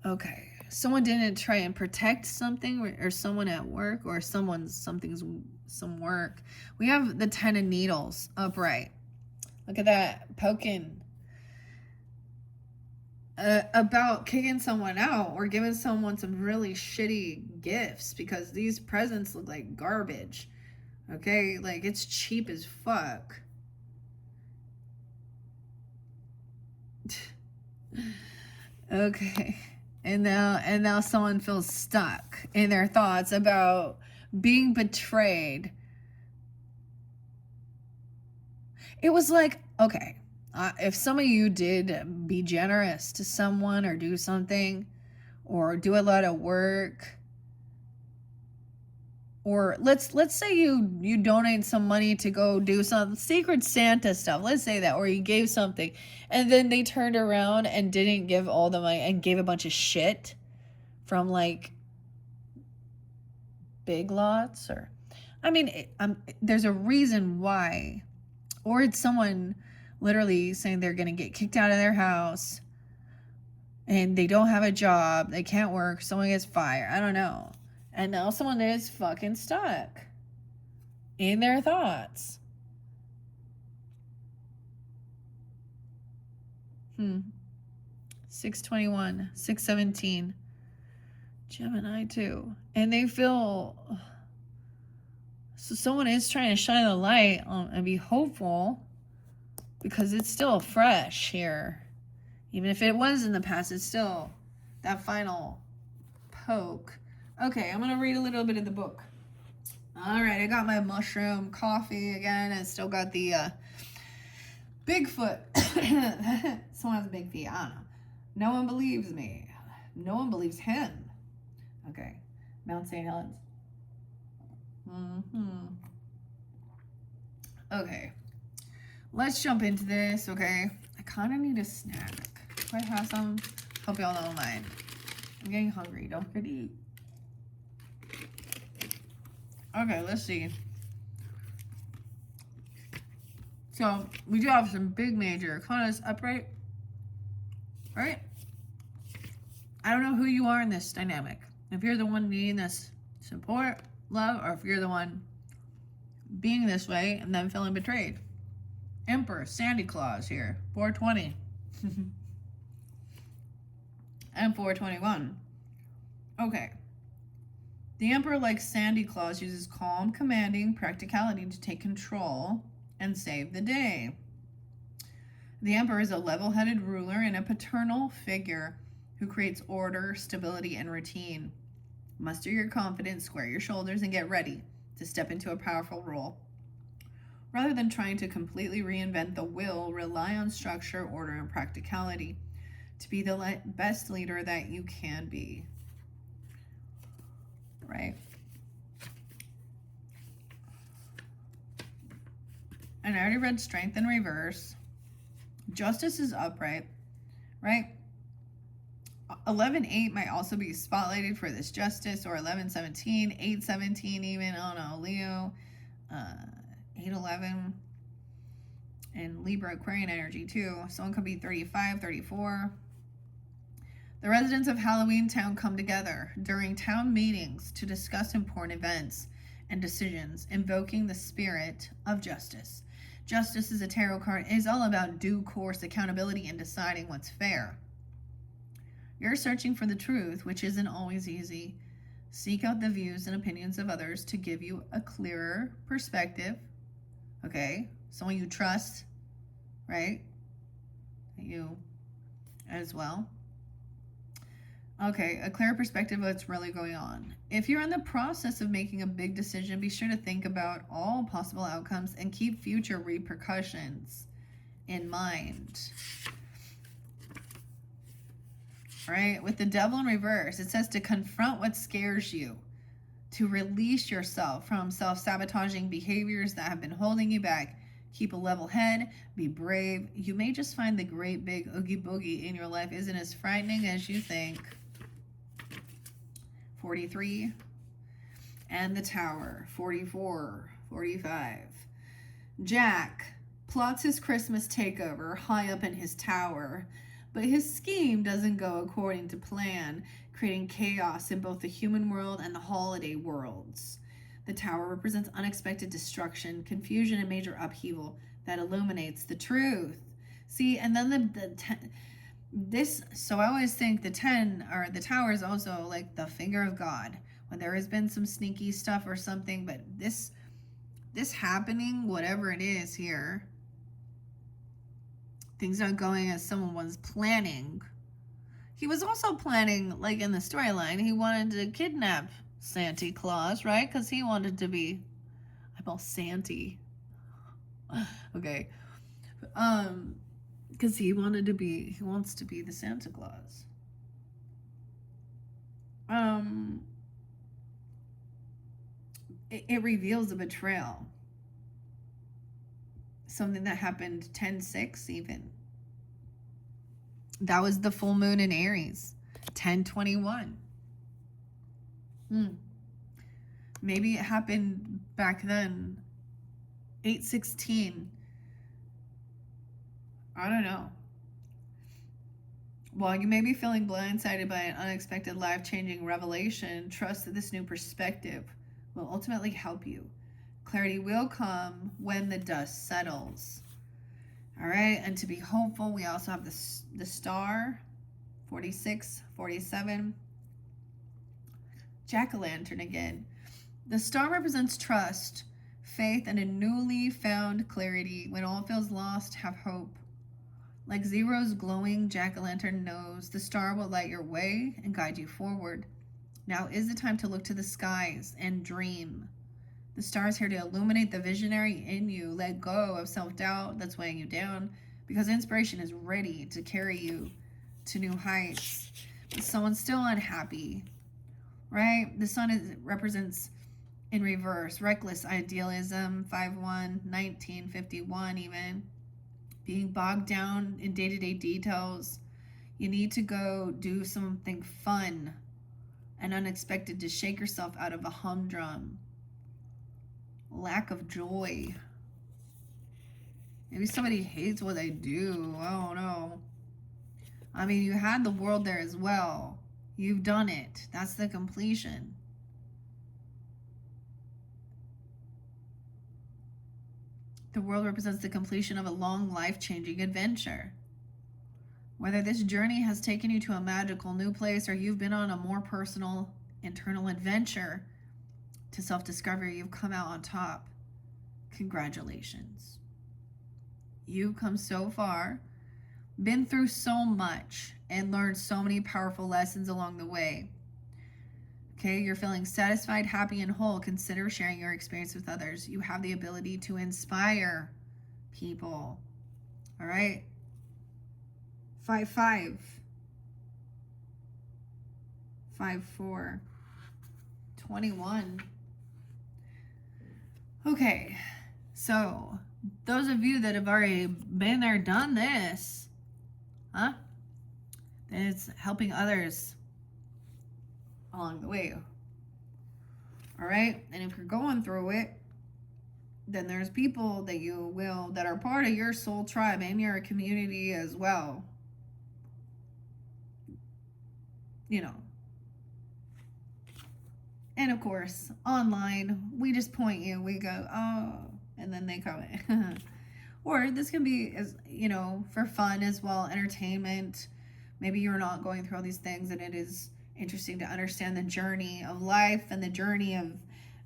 Okay. Someone didn't try and protect something, or someone at work, or some work. We have the 10 of needles upright. Look at that, poking. About kicking someone out or giving someone some really shitty gifts, because these presents look like garbage. Okay, like it's cheap as fuck. Okay. And now someone feels stuck in their thoughts about being betrayed. It was like, okay, if some of you did be generous to someone or do something or do a lot of work, or let's say you donate some money to go do some Secret Santa stuff, let's say that, or you gave something and then they turned around and didn't give all the money and gave a bunch of shit from like Big Lots, or I mean there's a reason why. Or it's someone literally saying they're going to get kicked out of their house and they don't have a job, they can't work, someone gets fired, I don't know. And now someone is fucking stuck in their thoughts. 621, 617. Gemini too. And they feel... So someone is trying to shine a light on and be hopeful, because it's still fresh here. Even if it was in the past, it's still that final poke. Okay, I'm going to read a little bit of the book. All right, I got my mushroom coffee again. I still got the Bigfoot. Someone has a big feet. I don't know. No one believes me. No one believes him. Okay. Mount St. Helens. Okay. Let's jump into this, okay? I kind of need a snack. Do I have some? Hope y'all don't mind. I'm getting hungry. Don't forget to eat. Okay, let's see. So, we do have some big major. Clonus upright. Right? I don't know who you are in this dynamic. If you're the one needing this support, love, or if you're the one being this way and then feeling betrayed. Emperor, Sandy Claus here. 420. And 421. Okay. The Emperor, like Sandy Claus, uses calm, commanding practicality to take control and save the day. The Emperor is a level-headed ruler and a paternal figure who creates order, stability, and routine. Muster your confidence, square your shoulders, and get ready to step into a powerful role. Rather than trying to completely reinvent the wheel, rely on structure, order, and practicality to be the best leader that you can be. Right? And I already read Strength in reverse. Justice is upright, right? 11-8 might also be spotlighted for this justice, or 11-17, 8-17 even. Oh no, Leo, 8-11, and Libra Aquarian energy too. Someone could be 35, 34. The residents of Halloween Town come together during town meetings to discuss important events and decisions, invoking the spirit of justice. Justice is a tarot card. It is all about due course, accountability, and deciding what's fair. You're searching for the truth, which isn't always easy. Seek out the views and opinions of others to give you a clearer perspective. Okay? Someone you trust, right? You as well. Okay, a clear perspective of what's really going on. If you're in the process of making a big decision, be sure to think about all possible outcomes and keep future repercussions in mind. Right? With the Devil in reverse, it says to confront what scares you, to release yourself from self-sabotaging behaviors that have been holding you back. Keep a level head, be brave. You may just find the great big oogie boogie in your life isn't as frightening as you think. 43. And the Tower, 44, 45. Jack plots his Christmas takeover high up in his tower, but his scheme doesn't go according to plan, creating chaos in both the human world and the holiday worlds. The tower represents unexpected destruction, confusion, and major upheaval that illuminates the truth. See, and then so I always think the 10 or the tower is also like the finger of God when there has been some sneaky stuff or something, but this happening, whatever it is here, things aren't going as someone was planning. He was also planning, like in the storyline, he wanted to kidnap Santa Claus, right? Because he wanted to be, I'm all Santy. Okay. Because he wants to be the Santa Claus. It reveals a betrayal. Something that happened 10-6 even. That was the full moon in Aries. 10-21. Maybe it happened back then. 8-16. I don't know. While you may be feeling blindsided by an unexpected life-changing revelation, trust that this new perspective will ultimately help you. Clarity will come when the dust settles. All right, and to be hopeful, we also have the star, 46, 47. Jack-o'-lantern again. The star represents trust, faith, and a newly found clarity. When all feels lost, have hope. Like Zero's glowing jack-o'-lantern nose, the star will light your way and guide you forward. Now is the time to look to the skies and dream. The star is here to illuminate the visionary in you. Let go of self-doubt that's weighing you down, because inspiration is ready to carry you to new heights. But someone's still unhappy, right? The sun represents in reverse, reckless idealism, 5-1, 1951 even. Being bogged down in day-to-day details. You need to go do something fun and unexpected to shake yourself out of a humdrum. Lack of joy. Maybe somebody hates what they do. I don't know. I mean, you had the world there as well. You've done it. That's the completion. The world represents the completion of a long, life-changing adventure. Whether this journey has taken you to a magical new place or you've been on a more personal, internal adventure to self-discovery, you've come out on top. Congratulations. You've come so far, been through so much, and learned so many powerful lessons along the way. Okay, you're feeling satisfied, happy, and whole. Consider sharing your experience with others. You have the ability to inspire people. All right? 5-5. 5-4. 21. Okay, so those of you that have already been there, done this, huh? Then it's helping others along the way. All right, and if you're going through it, then there's people that are part of your soul tribe and your community as well. You know. And of course, online, we just point you, we go, oh, and then they comment. Or this can be, as for fun as well, entertainment. Maybe you're not going through all these things, and it is interesting to understand the journey of life and the journey of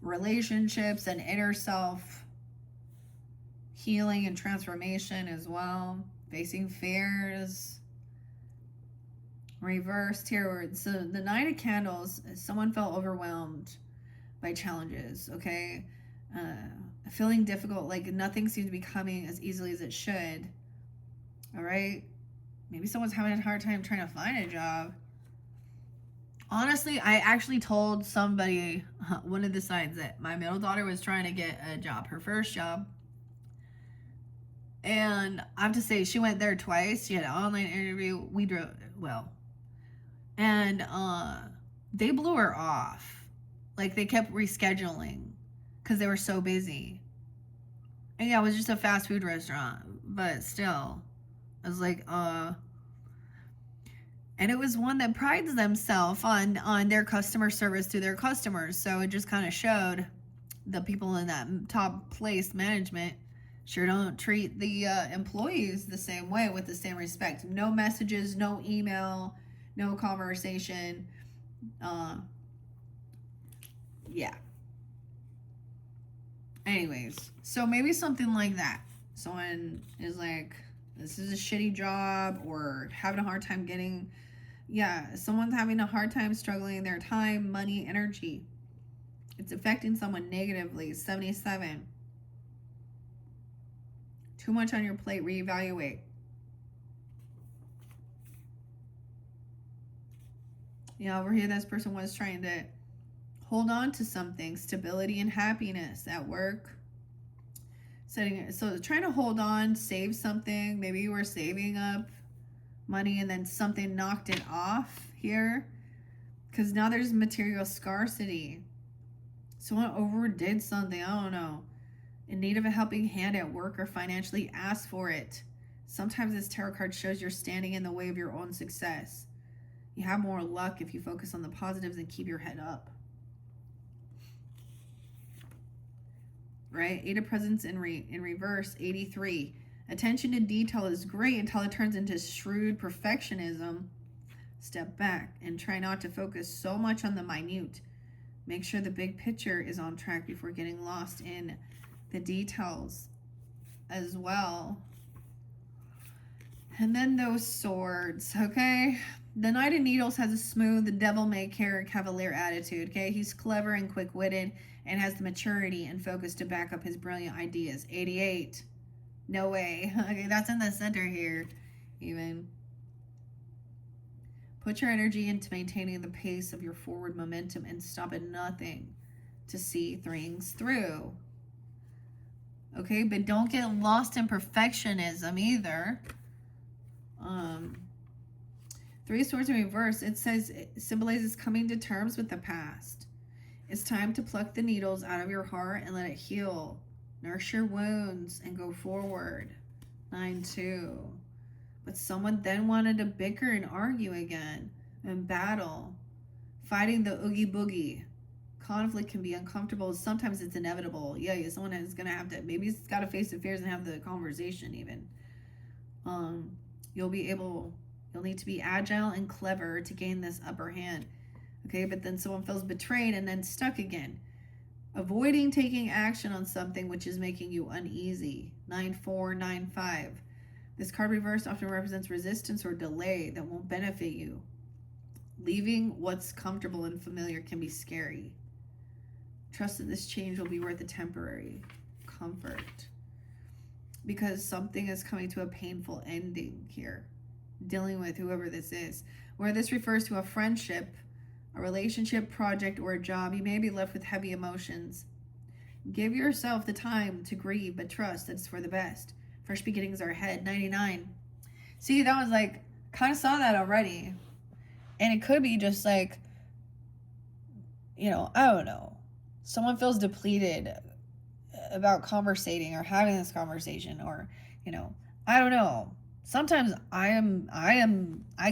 relationships and inner self healing and transformation as well. Facing fears. Reversed here. So the Knight of Candles, someone felt overwhelmed by challenges, okay? Feeling difficult, like nothing seems to be coming as easily as it should. All right? Maybe someone's having a hard time trying to find a job. Honestly, I actually told somebody, one of the signs, that my middle daughter was trying to get a job, her first job. And I have to say, she went there twice. She had an online interview. We drove, and they blew her off. Like, they kept rescheduling because they were so busy. And yeah, it was just a fast food restaurant, but still, I was like, and it was one that prides themselves on their customer service to their customers. So it just kind of showed the people in that top place, management, sure don't treat the employees the same way, with the same respect. No messages, no email, no conversation. Yeah. Anyways, so maybe something like that. Someone is like, this is a shitty job, or having a hard time getting, someone's having a hard time struggling their time, money, energy. It's affecting someone negatively. 77. Too much on your plate. Reevaluate. Over here, this person was trying to hold on to something. Stability and happiness at work. So trying to hold on, save something. Maybe you were saving up money and then something knocked it off here. Because now there's material scarcity. Someone overdid something. I don't know. In need of a helping hand at work or financially ask for it. Sometimes this tarot card shows you're standing in the way of your own success. You have more luck if you focus on the positives and keep your head up. Right? 8 of Presents in reverse, 83. Attention to detail is great until it turns into shrewd perfectionism. Step back and try not to focus so much on the minute. Make sure the big picture is on track before getting lost in the details as well. And then those swords, okay? The Knight of Needles has a smooth, devil-may-care cavalier attitude, okay? He's clever and quick-witted and has the maturity and focus to back up his brilliant ideas. 88. No way. Okay, that's in the center here, even. Put your energy into maintaining the pace of your forward momentum and stop at nothing to see things through. Okay, but don't get lost in perfectionism either. Three of Swords in reverse, it says, it symbolizes coming to terms with the past. It's time to pluck the needles out of your heart and let it heal. Nurse your wounds and go forward. 9-2. But someone then wanted to bicker and argue again and battle, fighting the oogie boogie. Conflict can be uncomfortable. Sometimes it's inevitable. Yeah, someone is going to have to, maybe it's got to face the fears and have the conversation even. You'll need to be agile and clever to gain this upper hand. Okay, but then someone feels betrayed and then stuck again. Avoiding taking action on something which is making you uneasy. 9-4, 9-5. This card reversed often represents resistance or delay that won't benefit you. Leaving what's comfortable and familiar can be scary. Trust that this change will be worth the temporary comfort, because something is coming to a painful ending here, dealing with whoever this is. Where this refers to a friendship, a relationship, project, or a job, you may be left with heavy emotions. Give yourself the time to grieve, but trust that it's for the best. Fresh beginnings are ahead. 99. See, that was like, kind of saw that already. And it could be just like, I don't know. Someone feels depleted about conversating or having this conversation, or, I don't know. Sometimes I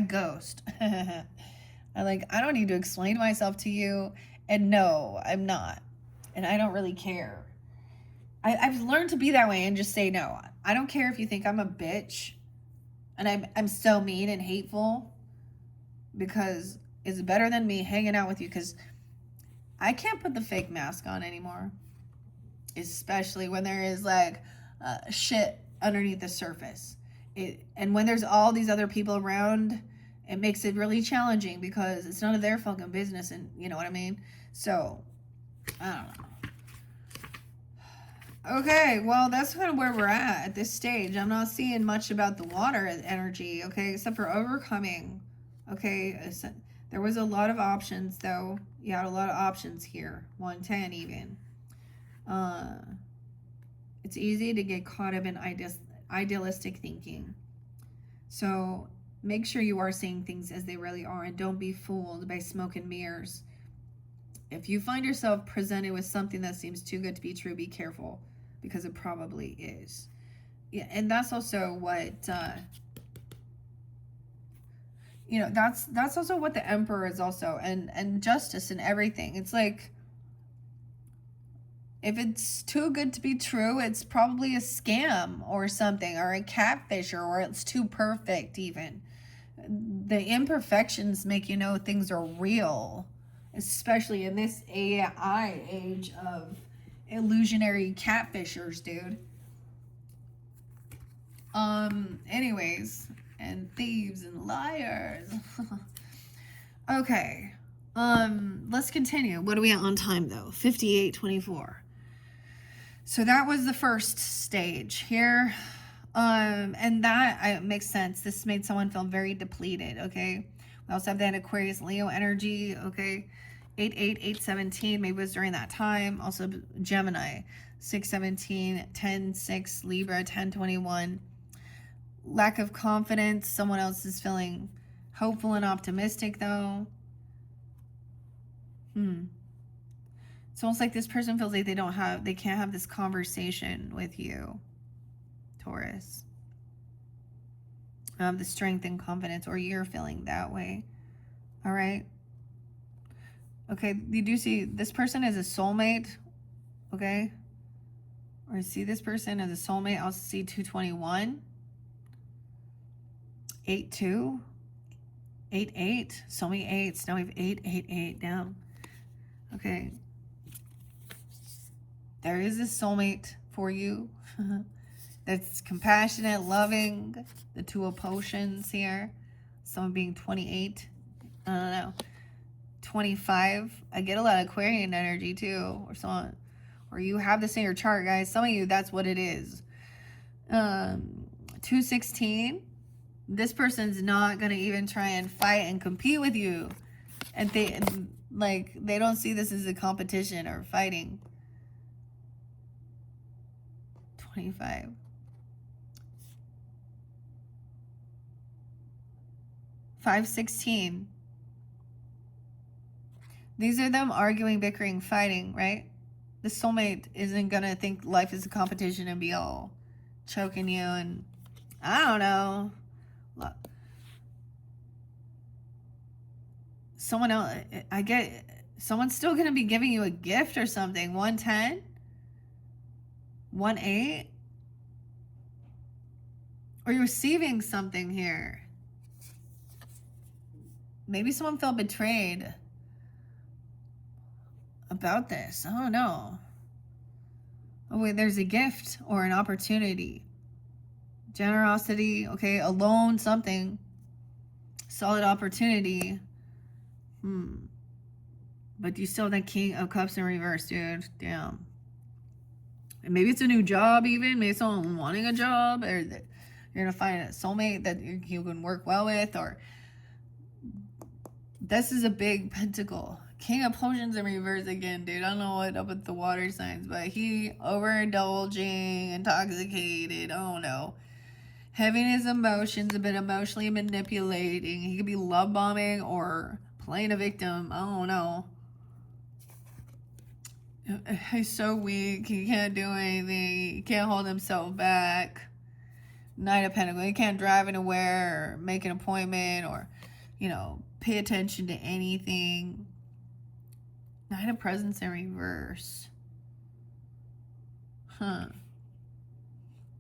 ghost. I don't need to explain myself to you. And no, I'm not. And I don't really care. I've learned to be that way and just say no. I don't care if you think I'm a bitch and I'm so mean and hateful, because it's better than me hanging out with you, because I can't put the fake mask on anymore. Especially when there is shit underneath the surface. And when there's all these other people around, it makes it really challenging because it's none of their fucking business, and you know what I mean? So, I don't know. Okay, well, that's kind of where we're at this stage. I'm not seeing much about the water energy, okay, except for overcoming. Okay, there was a lot of options, though. You had a lot of options here. 110 even. It's easy to get caught up in idealistic thinking. So make sure you are seeing things as they really are, and don't be fooled by smoke and mirrors. If you find yourself presented with something that seems too good to be true, be careful, because it probably is. Yeah, and that's also what that's also what the Emperor is also, and justice and everything. It's like, if it's too good to be true, it's probably a scam or something, or a catfisher, or it's too perfect even. The imperfections make you know things are real, especially in this AI age of illusionary catfishers, dude. Anyways, and thieves and liars. Okay. Let's continue. What are we at on time though? 58:24. So that was the first stage here. And that makes sense. This made someone feel very depleted, okay? We also have that Aquarius Leo energy, okay? 8-8, 8-17, maybe it was during that time. Also Gemini, 6-17, 10-6, Libra, 10-21. Lack of confidence. Someone else is feeling hopeful and optimistic, though. It's almost like this person feels like they can't have this conversation with you, Taurus. The strength and confidence, or you're feeling that way. All right. Okay, you do see this person as a soulmate, okay? Or I see this person as a soulmate. I also see 221, 8-2, 8-8, so many eights. Now we have 8-8-8 down. Okay. There is a soulmate for you that's compassionate, loving. The Two of Potions here. Someone being 28. I don't know. 25. I get a lot of Aquarian energy too, or someone, or you have this in your chart, guys. Some of you, that's what it is. 216, This person's not going to even try and fight and compete with you. And they don't see this as a competition or fighting. 25. $516. These are them arguing, bickering, fighting, right? The soulmate isn't going to think life is a competition and be all choking you and, I don't know. Look. Someone else, I get, someone's still going to be giving you a gift or something. 110? 1-8? Or you're receiving something here. Maybe someone felt betrayed about this. I don't know. Oh, wait, there's a gift or an opportunity. Generosity, okay, a loan, something. Solid opportunity. But you still have that King of Cups in reverse, dude. Damn. And maybe it's a new job even. Maybe someone wanting a job. Or that you're going to find a soulmate that you can work well with. Or this is a big pentacle. King of Potions in reverse again, dude. I don't know what up with the water signs, but he overindulging, intoxicated. I don't know. Having his emotions, a bit emotionally manipulating. He could be love bombing or playing a victim. I don't know. He's so weak. He can't do anything. He can't hold himself back. Knight of Pentacles. He can't drive anywhere or make an appointment or, pay attention to anything. Knight of Presents in reverse.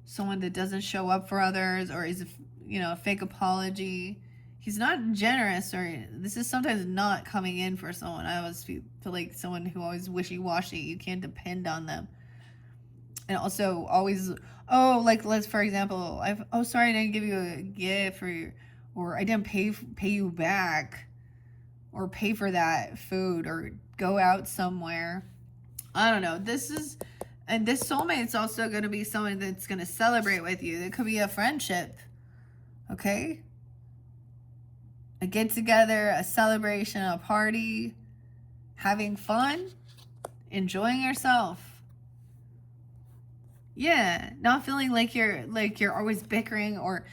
Someone that doesn't show up for others or is a fake apology. He's not generous, or this is sometimes not coming in for someone. I always feel like someone who always wishy-washy. You can't depend on them. And also always, let's, for example, sorry I didn't give you a gift, or I didn't pay you back, or pay for that food, or go out somewhere. I don't know. And this soulmate's also going to be someone that's going to celebrate with you. It could be a friendship, okay? A get-together, a celebration, a party, having fun, enjoying yourself. Yeah, not feeling like you're always bickering or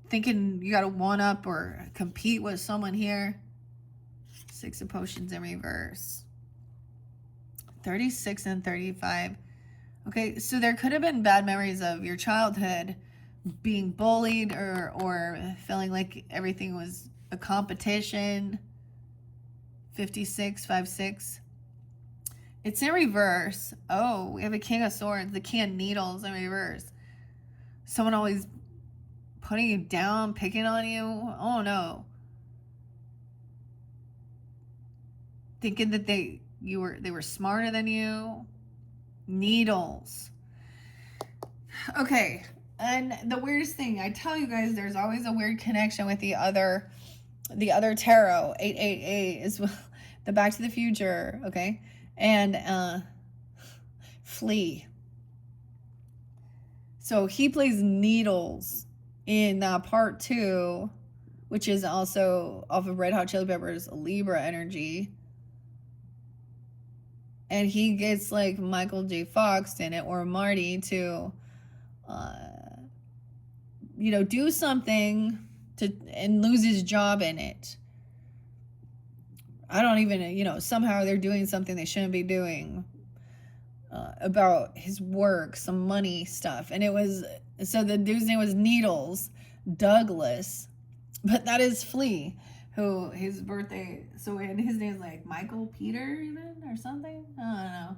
thinking you got to one-up or compete with someone here. 6 of Potions in reverse. 36 and 35. Okay, so there could have been bad memories of your childhood, being bullied or feeling like everything was a competition. 56, 5-6. It's in reverse. Oh, we have a King of Swords, the King of Needles in reverse. Someone always putting you down, picking on you. Oh no. Thinking that they were smarter than you. Needles. Okay. And the weirdest thing, I tell you guys, there's always a weird connection with the other tarot. 888 is the Back to the Future, okay? And Flea. So he plays Needles in part 2, which is also off of Red Hot Chili Peppers, Libra energy. And he gets like Michael J. Fox in it, or Marty, to do something and lose his job in it. I don't even, somehow they're doing something they shouldn't be doing about his work, some money stuff. And so the dude's name was Needles, Douglas, but that is Flea, who his birthday, and his name's like Michael Peter even, or something. I don't know.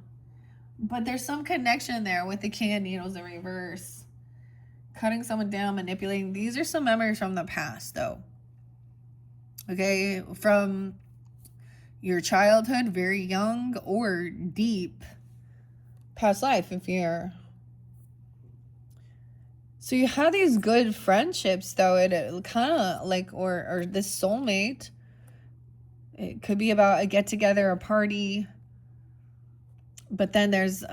But there's some connection there with the King of Needles in reverse. Cutting someone down, manipulating. These are some memories from the past, though. Okay, from your childhood, very young, or deep past life, if you're. So you have these good friendships, though. It kind of like, or this soulmate. It could be about a get-together, a party. But then there's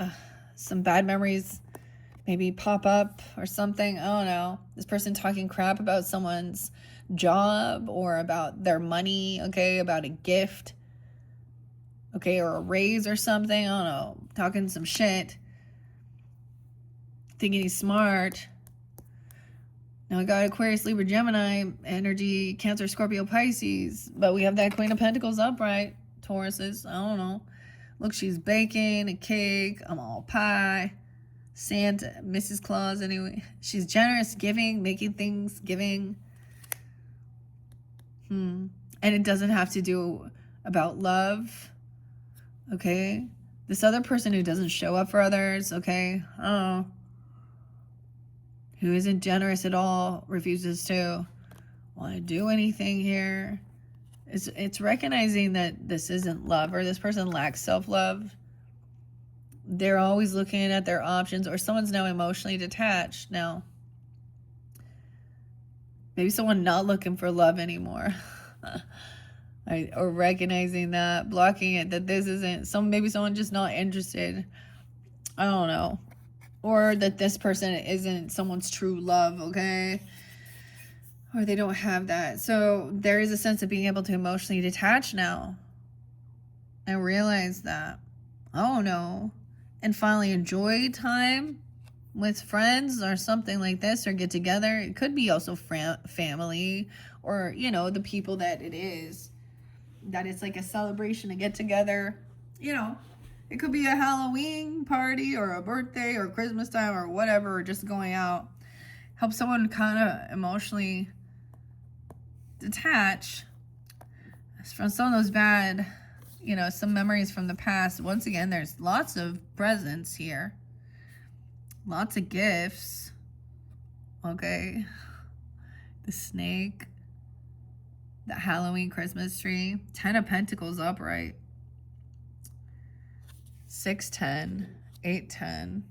some bad memories maybe pop up or something. I don't know. This person talking crap about someone's job or about their money, okay, about a gift, okay, or a raise or something. I don't know. Talking some shit. Thinking he's smart. Now we got Aquarius, Libra, Gemini, energy, Cancer, Scorpio, Pisces. But we have that Queen of Pentacles upright. Tauruses, I don't know. Look, she's baking a cake. I'm all pie. Santa, Mrs. Claus, anyway. She's generous, giving, making things, giving. And it doesn't have to do about love. Okay? This other person who doesn't show up for others, okay? I don't know. Who isn't generous at all, refuses to want to do anything here. It's recognizing that this isn't love, or this person lacks self-love. They're always looking at their options, or someone's now emotionally detached. Now, maybe someone not looking for love anymore. Right? Or recognizing that, blocking it, that this isn't, maybe someone just not interested. I don't know. Or that this person isn't someone's true love, okay? Or they don't have that. So there is a sense of being able to emotionally detach now. And realize that, oh no. And finally enjoy time with friends or something like this, or get together. It could be also family, or, you know, the people that it is. That it's like a celebration, to get together, you know. It could be a Halloween party or a birthday or Christmas time or whatever, or just going out. Help someone kind of emotionally detach from some of those bad, you know, some memories from the past. Once again, there's lots of presents here. Lots of gifts. Okay. The snake. The Halloween Christmas tree. 10 of Pentacles upright. 6-10, 8-10.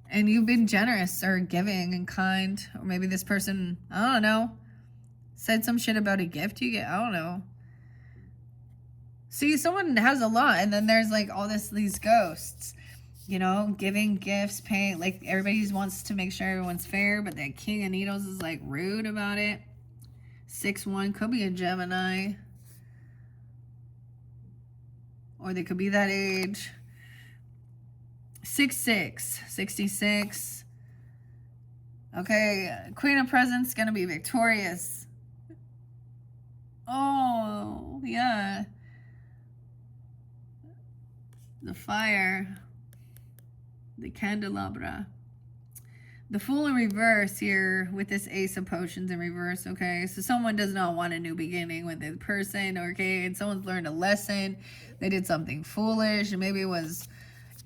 And you've been generous or giving and kind. Or maybe this person, I don't know, said some shit about a gift you get. I don't know. See, someone has a lot, and then there's like all these ghosts. You know, giving gifts, paying, like everybody wants to make sure everyone's fair, but that King of Needles is like rude about it. 6-1, could be a Gemini. Or they could be that age. 6-6, 66. Okay, Queen of Presents gonna be victorious. Oh, yeah. The fire. The candelabra. The Fool in reverse here with this Ace of Potions in reverse, okay? So someone does not want a new beginning with this person, okay? And someone's learned a lesson. They did something foolish, and maybe it was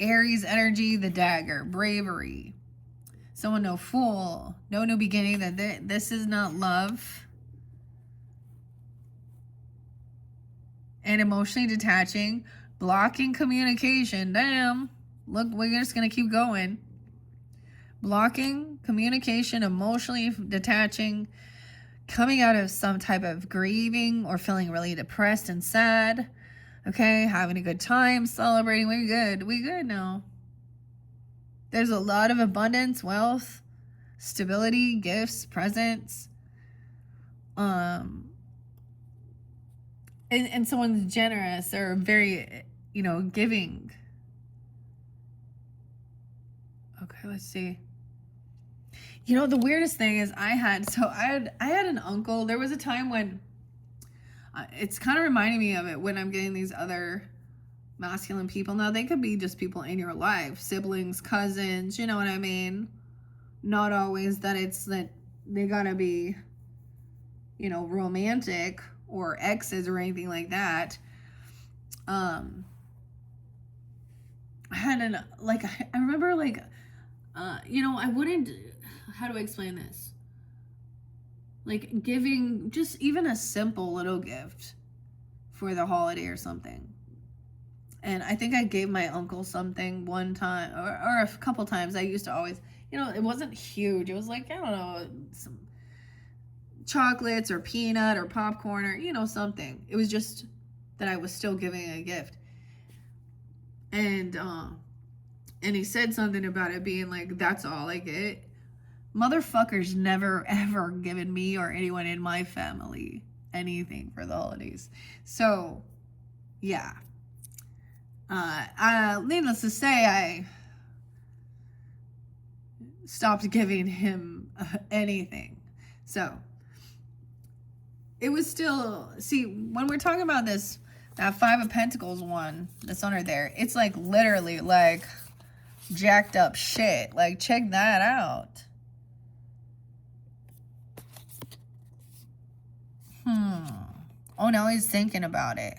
Aries energy, the dagger, bravery. Someone, no fool, no new beginning, that this is not love. And emotionally detaching, blocking communication. Damn, look, we're just going to keep going. Blocking communication, emotionally detaching, coming out of some type of grieving or feeling really depressed and sad. Okay, having a good time, celebrating. We good now. There's a lot of abundance, wealth, stability, gifts, presents. And someone's generous or very, you know, giving. Okay, let's see. You know, the weirdest thing is I had an uncle. There was a time when it's kind of reminding me of it when I'm getting these other masculine people. Now, they could be just people in your life, siblings, cousins, you know what I mean? Not always that it's that they gotta be, you know, romantic or exes or anything like that. I had I remember you know, I wouldn't, how do I explain this? Like giving just even a simple little gift for the holiday or something. And I think I gave my uncle something one time, or a couple times. I used to always, you know, it wasn't huge. It was like, I don't know, some chocolates or peanut or popcorn or, you know, something. It was just that I was still giving a gift. And And he said something about it being like, that's all I get. Motherfuckers never ever given me or anyone in my family anything for the holidays. So, yeah. Needless to say, I stopped giving him anything. So, it was still, see, when we're talking about this, that Five of Pentacles one that's under there, it's like literally like jacked up shit. Like, check that out. Oh, now he's thinking about it.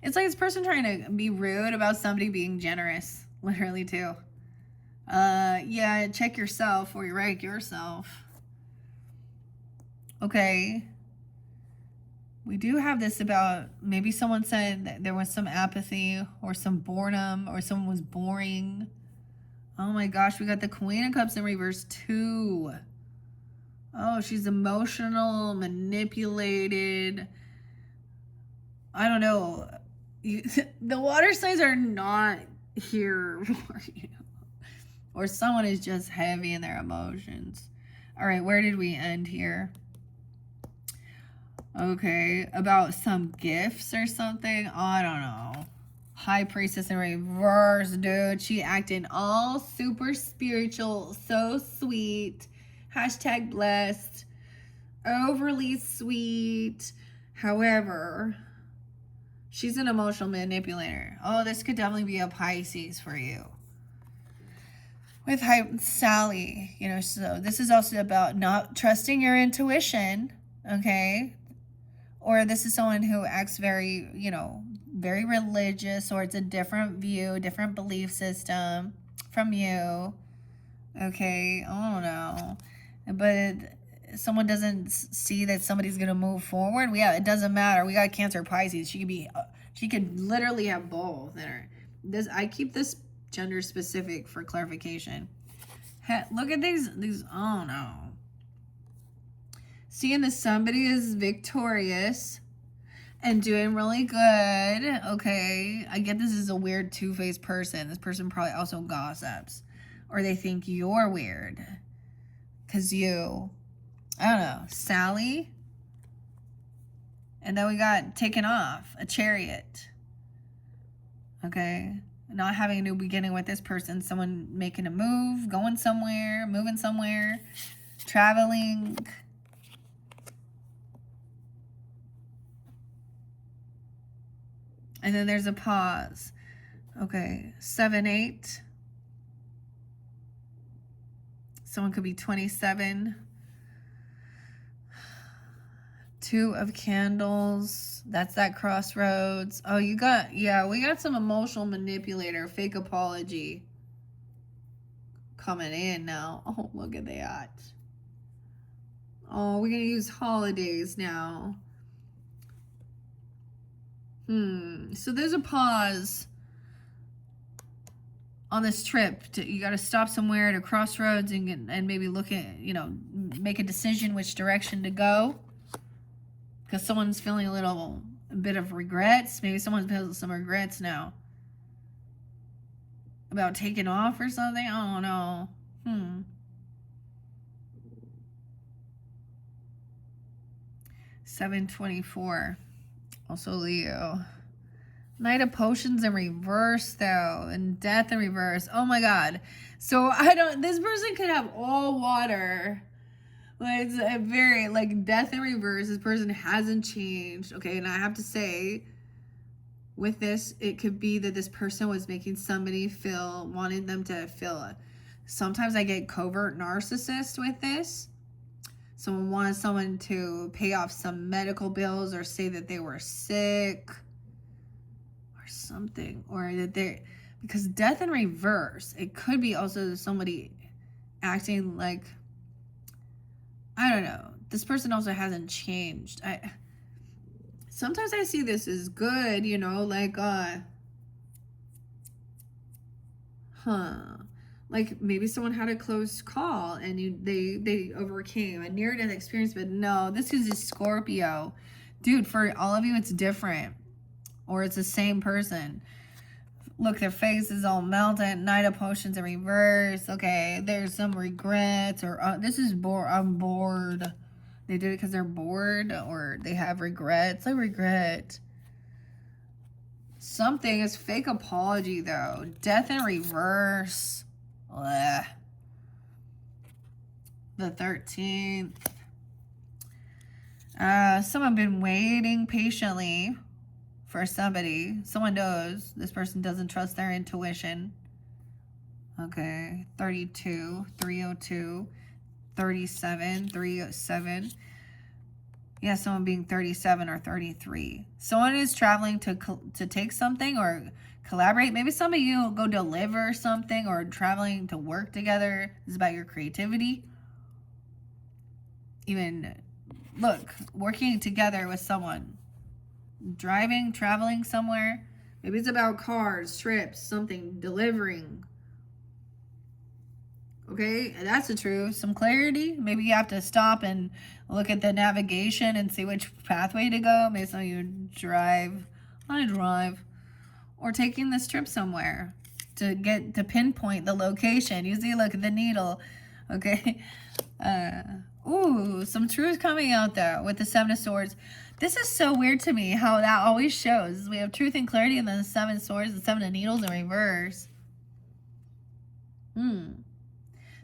It's like this person trying to be rude about somebody being generous. Literally, too. Yeah, check yourself or you rank yourself. Okay. We do have this about maybe someone said that there was some apathy or some boredom or someone was boring. Oh my gosh, we got the Queen of Cups in reverse too. Oh, she's emotional, manipulated. I don't know. The water signs are not here for you. Or someone is just heavy in their emotions. All right, where did we end here? Okay, about some gifts or something. Oh, I don't know. High Priestess in reverse, dude. She acting all super spiritual, so sweet. Hashtag blessed. Overly sweet. However, she's an emotional manipulator. Oh, this could definitely be a Pisces for you. With Sally, you know, so this is also about not trusting your intuition, okay? Or this is someone who acts very, you know, very religious, or it's a different view, different belief system from you, okay? I don't know. But someone doesn't see that somebody's going to move forward. Yeah, it doesn't matter. We got Cancer, Pisces. She could literally have both in her. I keep this gender specific for clarification. Look at these, oh no. Seeing that somebody is victorious and doing really good. Okay, I get this is a weird two-faced person. This person probably also gossips. Or they think you're weird. Because I don't know, Sally. And then we got taken off, a Chariot. Okay. Not having a new beginning with this person. Someone making a move, going somewhere, moving somewhere, traveling. And then there's a pause. Okay, 7, 8. Someone could be 27. 2 of Candles. That's that crossroads. Oh, we got some emotional manipulator, fake apology coming in now. Oh, look at that. Oh, we're going to use holidays now. So there's a pause on this trip. You got to stop somewhere at a crossroads and maybe look at, you know, make a decision which direction to go. Because someone's feeling a bit of regrets. Maybe someone feels some regrets now. About taking off or something. I don't know. 724. Also Leo. Knight of Potions in reverse though. And Death in reverse. Oh my god. So this person could have all water. Like, it's a very, like, Death in reverse. This person hasn't changed. Okay, and I have to say, with this, it could be that this person was making somebody wanting them to feel. Sometimes I get covert narcissist with this. Someone wanted someone to pay off some medical bills or say that they were sick or something. Or that because Death in reverse, it could be also somebody acting like, I don't know. This person also hasn't changed. Sometimes I see this as good, you know, like, like maybe someone had a close call and they overcame a near-death experience, but no, this is a Scorpio. Dude, for all of you, it's different. Or it's the same person. Look, their face is all melted. Knight of Potions in reverse. Okay, there's some regrets. Or this is bored. I'm bored. They did it because they're bored. Or they have regrets. I regret. Something is fake apology, though. Death in reverse. Ugh. The 13th. Someone been waiting patiently for somebody. Someone knows this person doesn't trust their intuition. Okay. 32, 302, 37, 307. Yeah, someone being 37 or 33. Someone is traveling to take something or collaborate. Maybe some of you go deliver something or traveling to work together. This is about your creativity. Even, look, working together with someone. Driving, traveling somewhere. Maybe it's about cars, trips, something, delivering. Okay, that's the truth. Some clarity. Maybe you have to stop and look at the navigation and see which pathway to go. Maybe some of you drive. I drive. Or taking this trip somewhere to pinpoint the location. Usually look at the needle. Okay. Ooh, some truth coming out there with the Seven of Swords. This is so weird to me how that always shows. We have truth and clarity and then the Seven of Swords and Seven of Needles in reverse.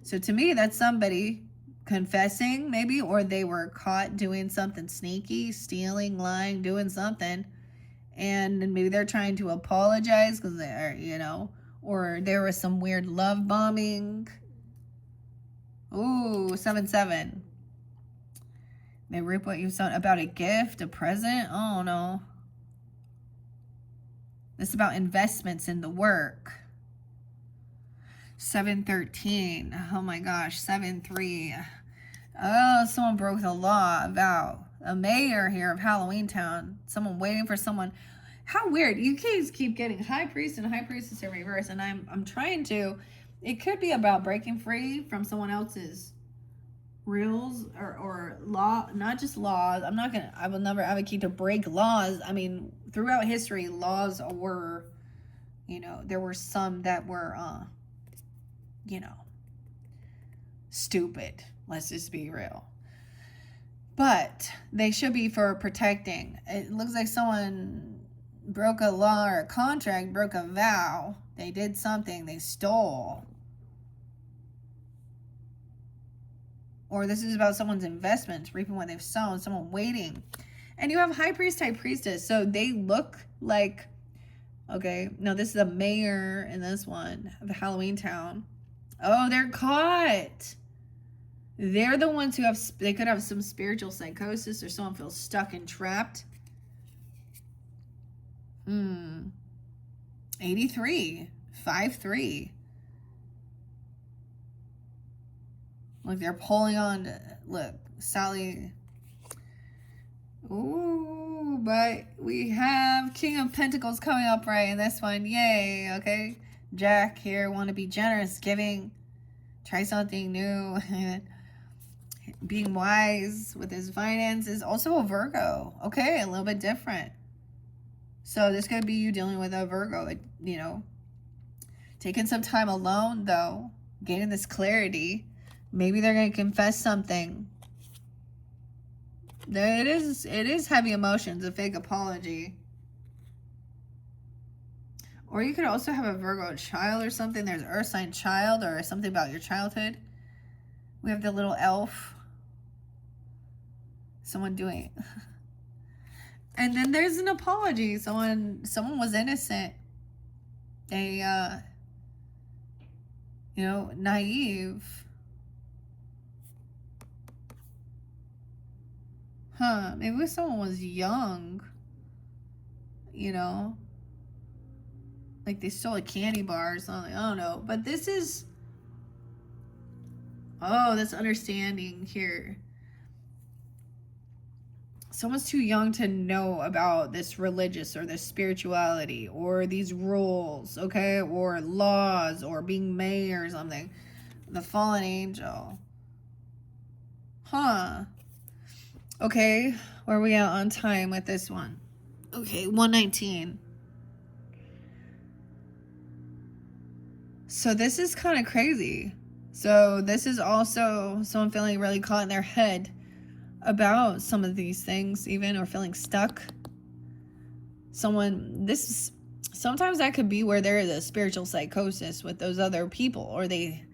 So to me, that's somebody confessing maybe, or they were caught doing something sneaky, stealing, lying, doing something. And maybe they're trying to apologize because they're, you know, or there was some weird love bombing. Ooh, 7-7. They reap what you've sown. About a gift, a present. Oh, no. This is about investments in the work. 7-13. Oh, my gosh. 7-3. Oh, someone broke the law. About a mayor here of Halloween Town. Someone waiting for someone. How weird. You guys keep getting High Priest and High Priestess in reverse. And I'm trying to. It could be about breaking free from someone else's rules or law, not just laws. I will never advocate to break laws. I mean, throughout history, laws were, you know, there were some that were, you know, stupid. Let's just be real. But they should be for protecting. It looks like someone broke a law or a contract, broke a vow. They did something. They stole. Or this is about someone's investments, reaping what they've sown, someone waiting. And you have High Priest, High Priestess. So they look like, okay, no, this is a mayor in this one of Halloween Town. Oh, they're caught. They're the ones who they could have some spiritual psychosis or someone feels stuck and trapped. 83, 5-3. Look, they're pulling on. Look, Sally. Ooh, but we have King of Pentacles coming up right in this one. Yay, okay. Jack here, want to be generous, giving. Try something new. Being wise with his finances. Also a Virgo. Okay, a little bit different. So this could be you dealing with a Virgo, you know. Taking some time alone, though. Gaining this clarity. Maybe they're going to confess something. It is heavy emotions, a fake apology. Or you could also have a Virgo child or something. There's Earth sign child or something about your childhood. We have the little elf. Someone doing it. And then there's an apology. Someone was innocent. They, you know, naive. Maybe someone was young, you know, like they stole a candy bar or something. I don't know. But this is, oh, that's understanding here. Someone's too young to know about this religious or this spirituality or these rules, okay, or laws or being mayor or something. The fallen angel. Okay, where are we at on time with this one? Okay, 119. So this is kind of crazy. So this is also someone feeling really caught in their head about some of these things, even, or feeling stuck. Sometimes that could be where there is a spiritual psychosis with those other people, or they,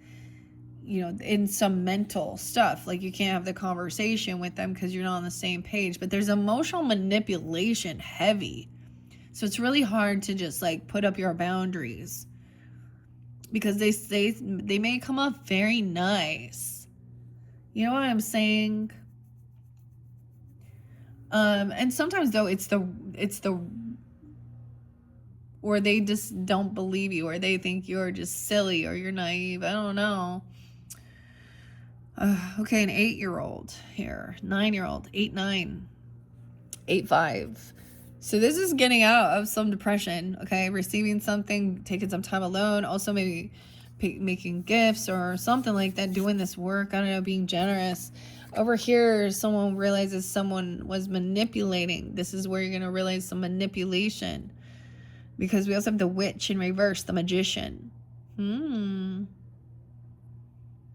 in some mental stuff, like you can't have the conversation with them because you're not on the same page. But there's emotional manipulation heavy, so it's really hard to just like put up your boundaries, because they may come off very nice, you know what I'm saying? And sometimes though it's the or they just don't believe you, or they think you're just silly, or you're naive. I don't know. Okay, an 8-year-old here, 9-year-old, 8-9, 8-5. So this is getting out of some depression, okay? Receiving something, taking some time alone, also maybe making gifts or something like that, doing this work, I don't know, being generous. Over here, someone realizes someone was manipulating. This is where you're going to realize some manipulation. Because we also have the witch in reverse, the magician.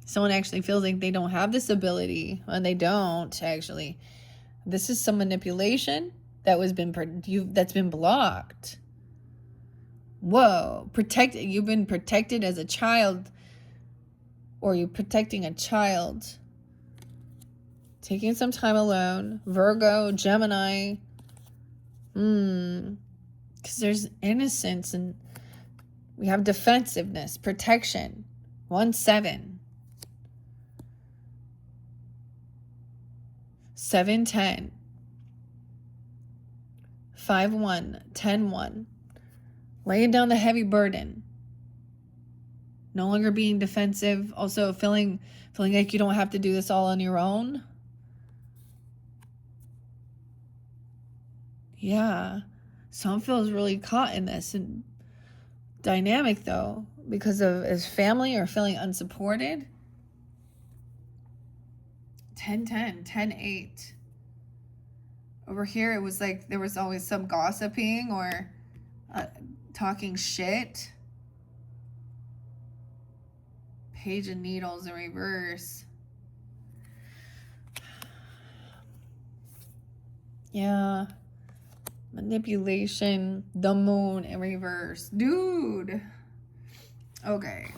Someone actually feels like they don't have this ability, and they don't actually. This is some manipulation that's been blocked. Whoa, you've been protected as a child, or you're protecting a child. Taking some time alone. Virgo, Gemini. Because there's innocence, and we have defensiveness, protection. 1-7. 7-10. 5-1. 10-1. Laying down the heavy burden. No longer being defensive. Also feeling like you don't have to do this all on your own. Yeah. Someone feels really caught in this and dynamic though, because of his family, or feeling unsupported. 10-10, 10-8. Over here, it was like there was always some gossiping or talking shit. Page of Needles in reverse. Yeah. Manipulation. The Moon in reverse. Dude. Okay.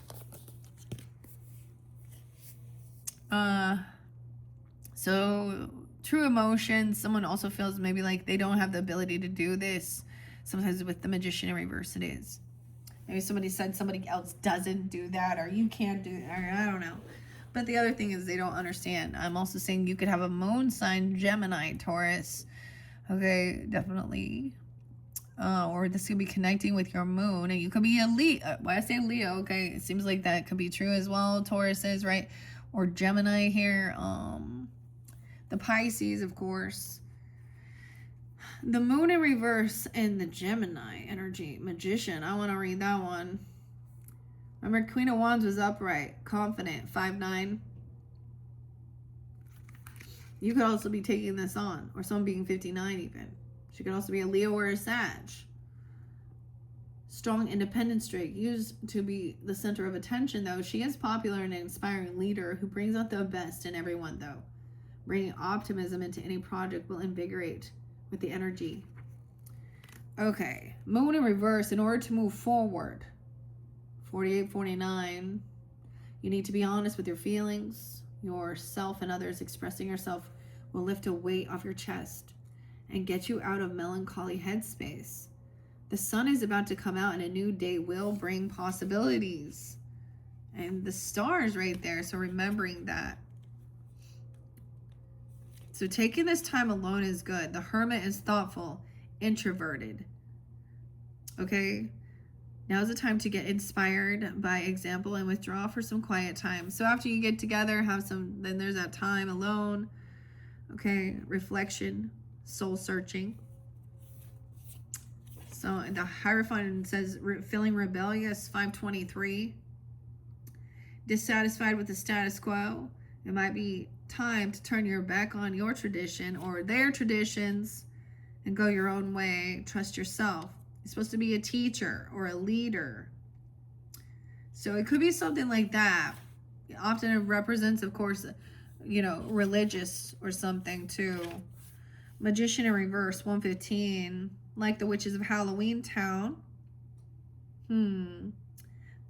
So true emotions. Someone also feels maybe like they don't have the ability to do this. Sometimes with the Magician in reverse, it is. Maybe somebody said somebody else doesn't do that, or you can't do it, or I don't know. But the other thing is they don't understand. I'm also saying you could have a moon sign, Gemini, Taurus. Okay, definitely. Or this could be connecting with your moon, and you could be a Leo. Why I say Leo? Okay, it seems like that could be true as well. Taurus is right, or Gemini here. The Pisces, of course. The Moon in reverse and the Gemini energy. Magician. I want to read that one. Remember, Queen of Wands was upright, confident. 5-9. You could also be taking this on, or someone being 59 even. She could also be a Leo or a Sag. Strong independent streak. Used to be the center of attention, though. She is popular and an inspiring leader who brings out the best in everyone, though. Bringing optimism into any project will invigorate with the energy. Okay. Moon in reverse. In order to move forward. 48, 49. You need to be honest with your feelings. Yourself and others. Expressing yourself will lift a weight off your chest and get you out of melancholy headspace. The sun is about to come out, and a new day will bring possibilities. And the stars right there. So remembering that. So taking this time alone is good. The Hermit is thoughtful, introverted. Okay? Now is the time to get inspired by example and withdraw for some quiet time. So after you get together, then there's that time alone. Okay? Reflection, soul searching. So the Hierophant says feeling rebellious, 523. Dissatisfied with the status quo. It might be time to turn your back on your tradition or their traditions and go your own way. Trust yourself. You're supposed to be a teacher or a leader. So it could be something like that. Often it represents, of course, you know, religious or something too. Magician in reverse, 115. Like the witches of Halloween Town. The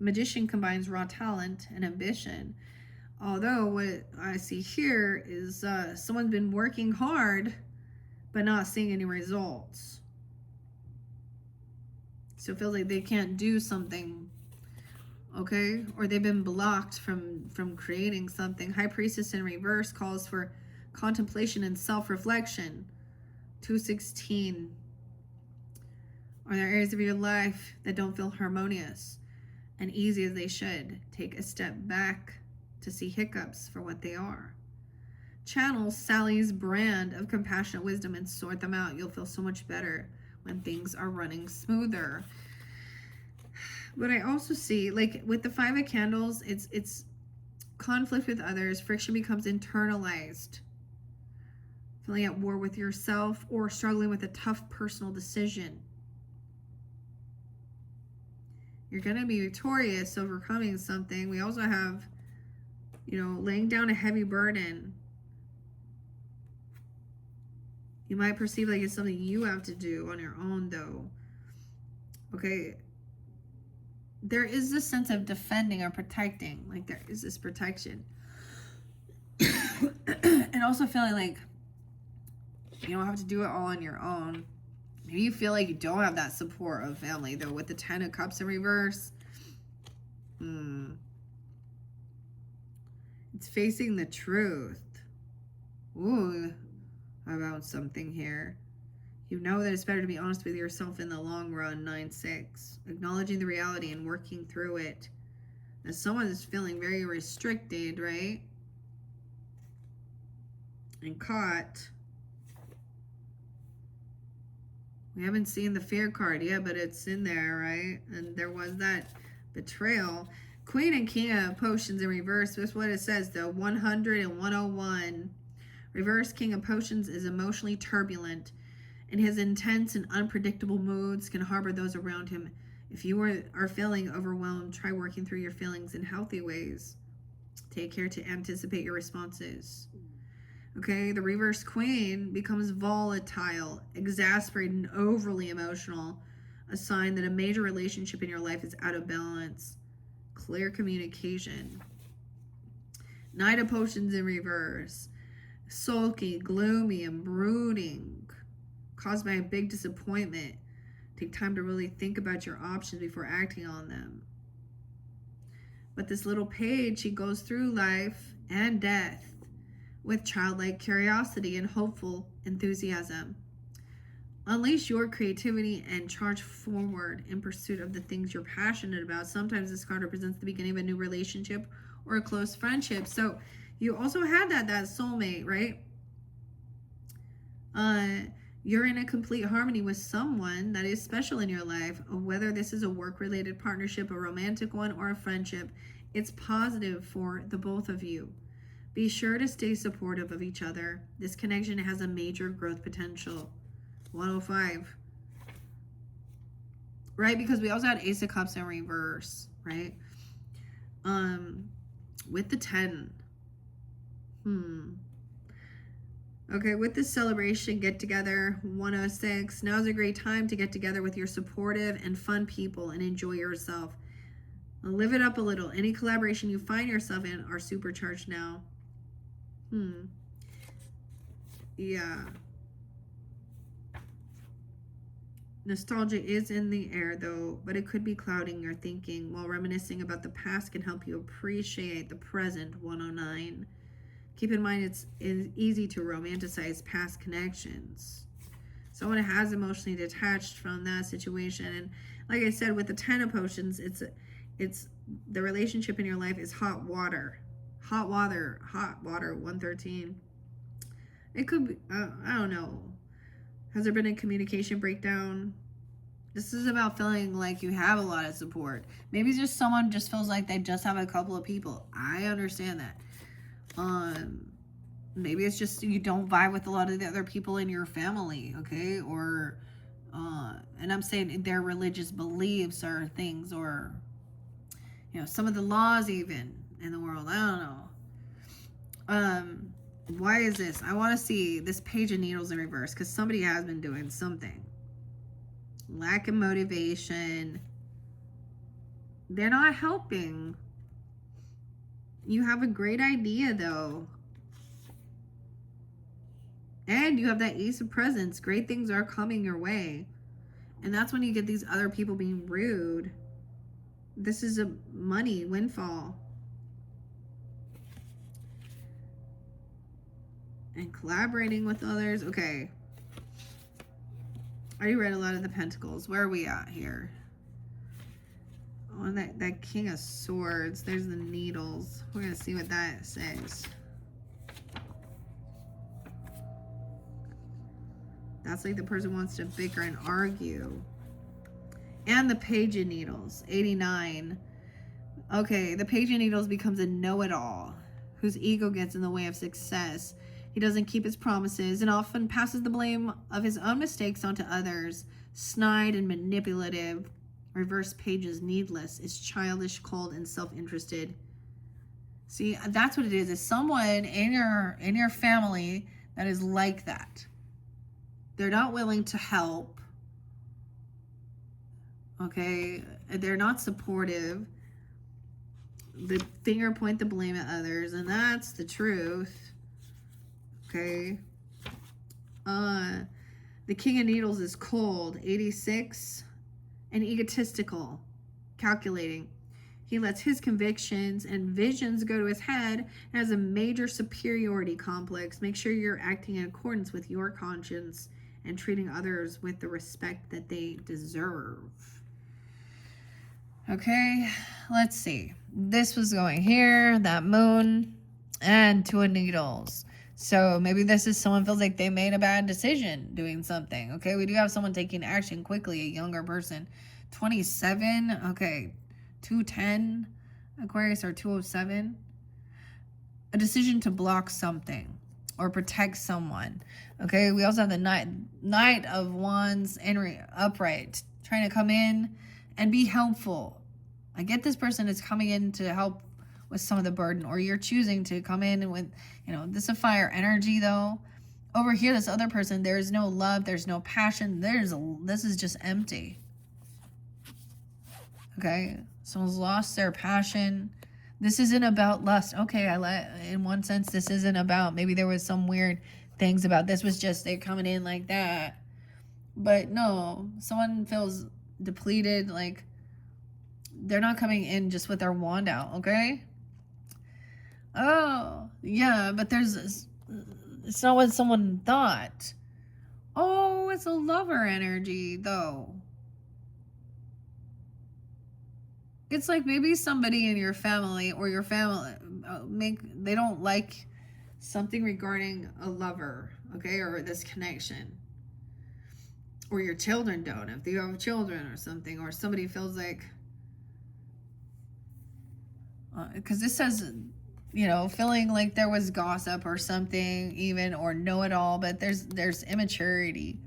magician combines raw talent and ambition. Although what I see here is someone's been working hard but not seeing any results. So it feels like they can't do something, okay? Or they've been blocked from creating something. High Priestess in reverse calls for contemplation and self-reflection. 216. Are there areas of your life that don't feel harmonious and easy as they should? Take a step back to see hiccups for what they are. Channel Sally's brand of compassionate wisdom and sort them out. You'll feel so much better when things are running smoother. But I also see, like with the Five of Candles, it's conflict with others. Friction becomes internalized. Feeling at war with yourself or struggling with a tough personal decision. You're going to be victorious, overcoming something. We also have, you know, laying down a heavy burden. You might perceive like it's something you have to do on your own, though. Okay. There is this sense of defending or protecting. Like there is this protection. And also feeling like you don't have to do it all on your own. Maybe you feel like you don't have that support of family, though, with the 10 of Cups in reverse. It's facing the truth. Ooh, about something here. You know that it's better to be honest with yourself in the long run, 9-6. Acknowledging the reality and working through it. As someone is feeling very restricted, right? And caught. We haven't seen the fear card yet, but it's in there, right? And there was that betrayal. Queen and King of Potions in reverse. That's what it says, though. 100 and 101. Reverse King of Potions is emotionally turbulent. And his intense and unpredictable moods can harbor those around him. If you are feeling overwhelmed, try working through your feelings in healthy ways. Take care to anticipate your responses. Okay, the reverse Queen becomes volatile, exasperated, and overly emotional. A sign that a major relationship in your life is out of balance. Clear communication. Knight of Potions in reverse. Sulky, gloomy, and brooding. Caused by a big disappointment. Take time to really think about your options before acting on them. But this little page, she goes through life and death with childlike curiosity and hopeful enthusiasm. Unleash your creativity and charge forward in pursuit of the things you're passionate about. Sometimes this card represents the beginning of a new relationship or a close friendship. So you also had that soulmate, right? You're in a complete harmony with someone that is special in your life, whether this is a work-related partnership, a romantic one, or a friendship. It's positive for the both of you. Be sure to stay supportive of each other. This connection has a major growth potential. 105. Right? Because we also had Ace of Cups in reverse, right? With the 10. Okay, with this celebration get together, 106. Now is a great time to get together with your supportive and fun people and enjoy yourself. Live it up a little. Any collaboration you find yourself in are supercharged now. Yeah. Nostalgia is in the air, though, but it could be clouding your thinking. While reminiscing about the past can help you appreciate the present, 109. Keep in mind it's easy to romanticize past connections. Someone has emotionally detached from that situation. And like I said, with the 10 of Potions, it's the relationship in your life is hot water. Hot water, 113. It could be, I don't know. Has there been a communication breakdown? This is about feeling like you have a lot of support. Maybe just someone just feels like they just have a couple of people. I understand that. maybe it's just you don't vibe with a lot of the other people in your family, okay? Or, and I'm saying their religious beliefs or things, or, you know, some of the laws even in the world. I don't know. Why is this? I want to see this Page of Needles in reverse, because somebody has been doing something. Lack of motivation. They're not helping. You have a great idea, though. And you have that Ace of Presents. Great things are coming your way. And that's when you get these other people being rude. This is a money windfall. And collaborating with others. Okay. I already read a lot of the Pentacles. Where are we at here? Oh, that King of Swords. There's the Needles. We're going to see what that says. That's like the person wants to bicker and argue. And the Page of Needles, 89. Okay, the Page of Needles becomes a know-it-all whose ego gets in the way of success. He doesn't keep his promises and often passes the blame of his own mistakes onto others. Snide and manipulative. Reverse Page is needless, is childish, cold, and self-interested. See, that's what it is. It's someone in your family that is like that. They're not willing to help. Okay? They're not supportive. They finger point the blame at others, and that's the truth. Okay? The King of Needles is cold, 86, and egotistical, calculating. He lets his convictions and visions go to his head and has a major superiority complex. Make sure you're acting in accordance with your conscience and treating others with the respect that they deserve. Okay, let's see. This was going here, that moon, and Two of Needles. So maybe this is someone feels like they made a bad decision doing something. Okay, we do have someone taking action quickly, a younger person. 27, okay, 210, Aquarius, or 207. A decision to block something or protect someone. Okay, we also have the Knight of Wands and upright, trying to come in and be helpful. I get this person is coming in to help with some of the burden, or you're choosing to come in with, you know, this is a fire energy though. Over here, this other person, there's no love, there's no passion, this is just empty. Okay, someone's lost their passion. This isn't about lust. Okay, in one sense, this isn't about, maybe there was some weird things about this, was just they're coming in like that. But no, someone feels depleted, like they're not coming in just with their wand out, okay? Oh, yeah, but it's not what someone thought. Oh, it's a lover energy, though. It's like maybe somebody in your family or your family, they don't like something regarding a lover, okay, or this connection. Or your children don't, if you have children or something, or somebody feels like, because this says, you know, feeling like there was gossip or something even, or know-it-all, but there's immaturity.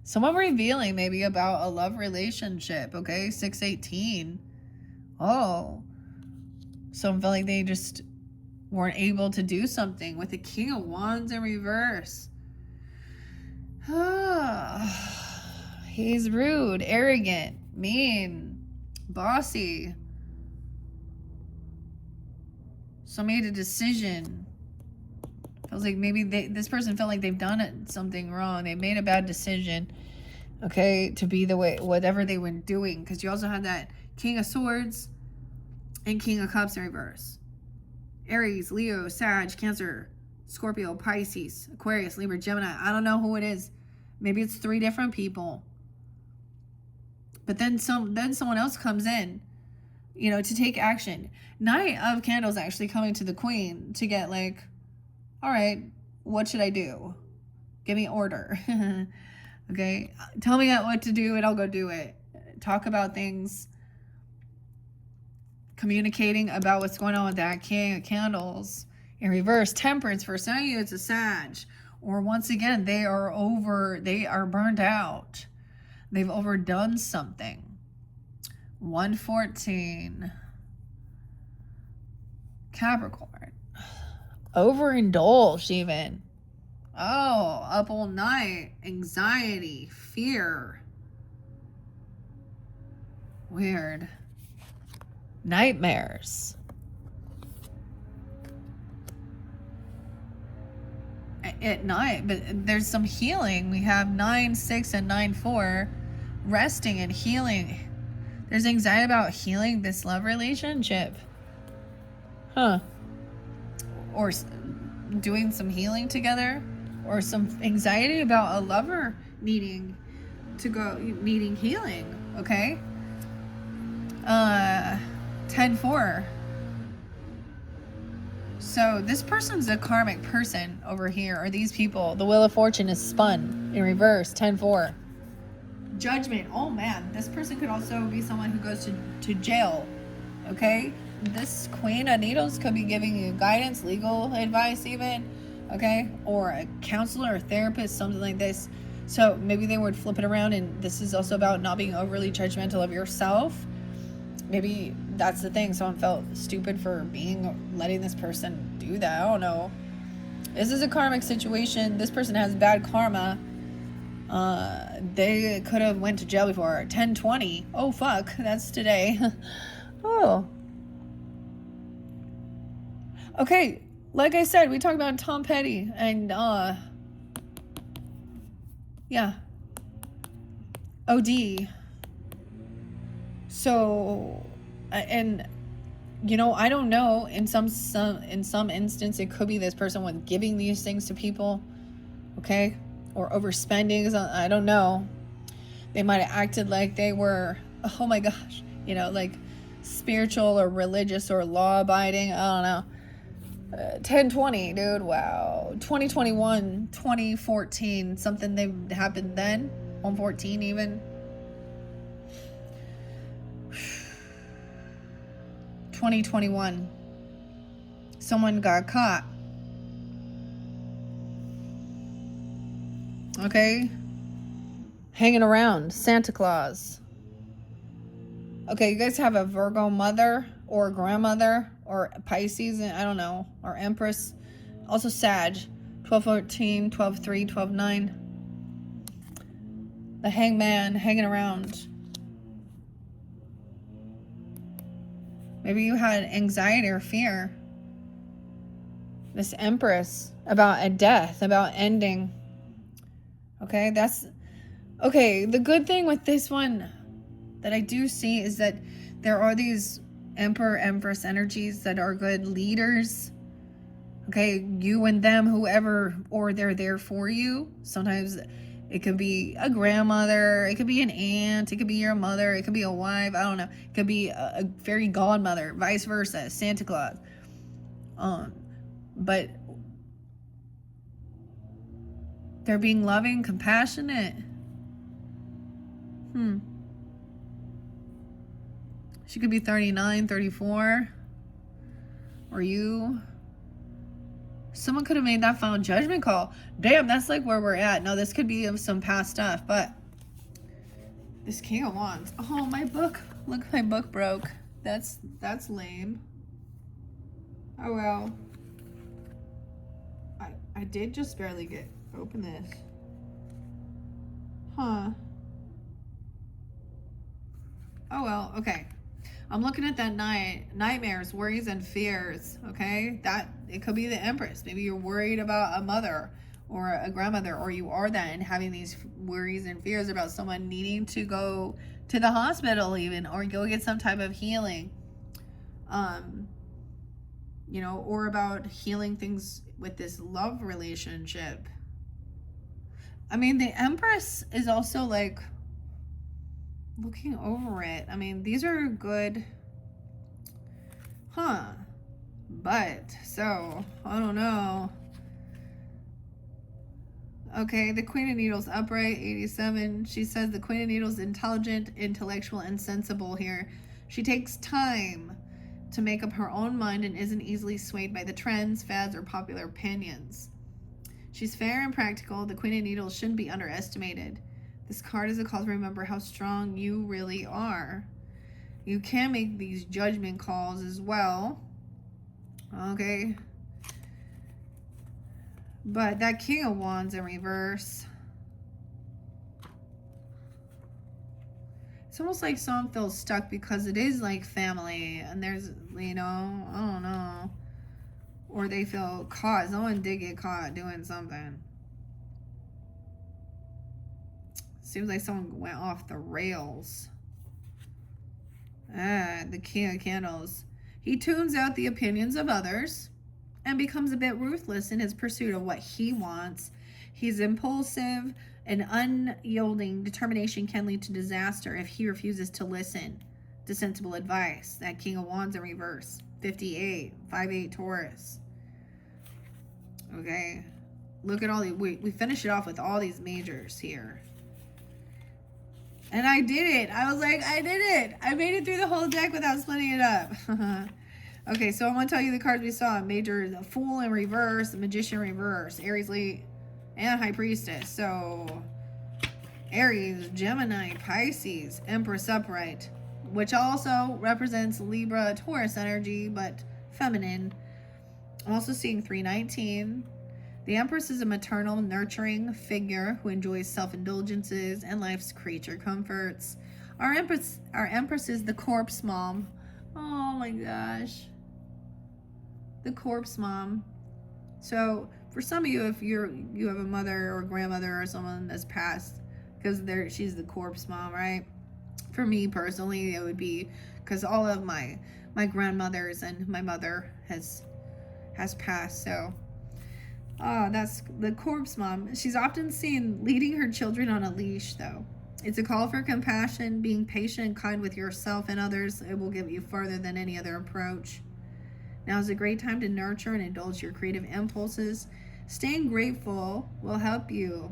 Someone revealing maybe about a love relationship, okay, 618. Oh, someone felt like they just weren't able to do something with the King of Wands in reverse. He's rude, arrogant, mean, bossy. So made a decision. Feels like maybe this person felt like they've done something wrong. They made a bad decision, okay, to be the way, whatever they were doing. Because you also had that King of Swords and King of Cups in reverse. Aries, Leo, Sag, Cancer, Scorpio, Pisces, Aquarius, Libra, Gemini. I don't know who it is. Maybe it's 3 different people. But then someone else comes in, you know, to take action. Knight of Candles actually coming to the Queen to get like, all right, what should I do? Give me order. Okay, tell me what to do and I'll go do it. Talk about things. Communicating about what's going on with that King of Candles. In reverse, Temperance. For some of you, it's a Sag. Or once again, they are burned out. They've overdone something. 114. Capricorn. Overindulged even. Oh, up all night. Anxiety. Fear. Weird. Nightmares. At night, but there's some healing. We have 9-6 and 9-4. Resting and healing. There's anxiety about healing this love relationship. Huh. Or doing some healing together. Or some anxiety about a lover needing healing. Okay? 10-4. So this person's a karmic person over here, or these people. The Wheel of Fortune is spun in reverse. 10-4. Judgment. Oh man, this person could also be someone who goes to jail. Okay? This Queen of Needles could be giving you guidance, legal advice even. Okay? Or a counselor or therapist, something like this. So maybe they would flip it around, and this is also about not being overly judgmental of yourself. Maybe that's the thing. Someone felt stupid for letting this person do that. I don't know. This is a karmic situation. This person has bad karma. They could have went to jail before. 10-20. Oh, fuck. That's today. Oh. Okay. Like I said, we talked about Tom Petty and, yeah. OD. So, and I don't know. In some instance, it could be this person was giving these things to people, okay, or overspending. I don't know. They might have acted like they were, oh my gosh, like spiritual or religious or law-abiding. I don't know. 10-20, dude. Wow. 2021, 2014, something that happened then. 114 even. 2021. Someone got caught. Okay? Hanging around. Santa Claus. Okay, you guys have a Virgo mother or grandmother or Pisces, I don't know, or Empress. Also Sag. 12-14, 12-3, 12-9. The Hangman hanging around. Maybe you had anxiety or fear. This Empress about a death, about ending. Okay, okay. The good thing with this one that I do see is that there are these Emperor, Empress energies that are good leaders. Okay, you and them, whoever, or they're there for you. Sometimes it could be a grandmother, it could be an aunt, it could be your mother, it could be a wife, I don't know. It could be a fairy godmother, vice versa, Santa Claus. But they're being loving, compassionate. She could be 39, 34. Or you. Someone could have made that final judgment call. Damn, that's like where we're at. No, this could be of some past stuff, but this King of Wands. Oh, my book. Look, my book broke. That's lame. Oh, well. I did just barely open this. Huh. Oh, well, okay. I'm looking at that nightmares, worries, and fears, okay? That, it could be the Empress. Maybe you're worried about a mother or a grandmother, or you are that and having these worries and fears about someone needing to go to the hospital even, or go get some type of healing. Or about healing things with this love relationship. I mean, the Empress is also like looking over it. I mean, these are good. But, so, I don't know. Okay, the Queen of Needles upright, 87. She says the Queen of Needles intelligent, intellectual, and sensible here. She takes time. to make up her own mind and isn't easily swayed by the trends, fads, or popular opinions. She's fair and practical. The Queen of Needles shouldn't be underestimated. This card is a call to remember how strong you really are. You can make these judgment calls as well. Okay. But that King of Wands in reverse. It's almost like someone feels stuck because it is like family and there's, you know, I don't know. Or they feel caught. Someone did get caught doing something. Seems like someone went off the rails. The King of Candles. He tunes out the opinions of others and becomes a bit ruthless in his pursuit of what he wants. He's impulsive and unyielding. Determination can lead to disaster if he refuses to listen to sensible advice. That King of Wands in reverse. 58, 5-8 Taurus. Okay. Look at all the, we finish it off with all these majors here. And I did it. I was like, I did it. I made it through the whole deck without splitting it up. Okay, so I'm going to tell you the cards we saw. Major, the Fool in reverse, the Magician in reverse, Aries, and High Priestess. So, Aries, Gemini, Pisces, Empress upright, which also represents Libra, Taurus energy, but feminine. I'm also seeing 319. The Empress is a maternal, nurturing figure who enjoys self-indulgences and life's creature comforts. Our Empress is the corpse mom. Oh my gosh. The corpse mom. So for some of you, if you have a mother or grandmother or someone that's passed, because she's the corpse mom, right? For me personally, it would be because all of my grandmothers and my mother has passed. So that's the corpse mom. She's often seen leading her children on a leash, though. It's a call for compassion, being patient and kind with yourself and others. It will get you further than any other approach. Now is a great time to nurture and indulge your creative impulses. Staying grateful will help you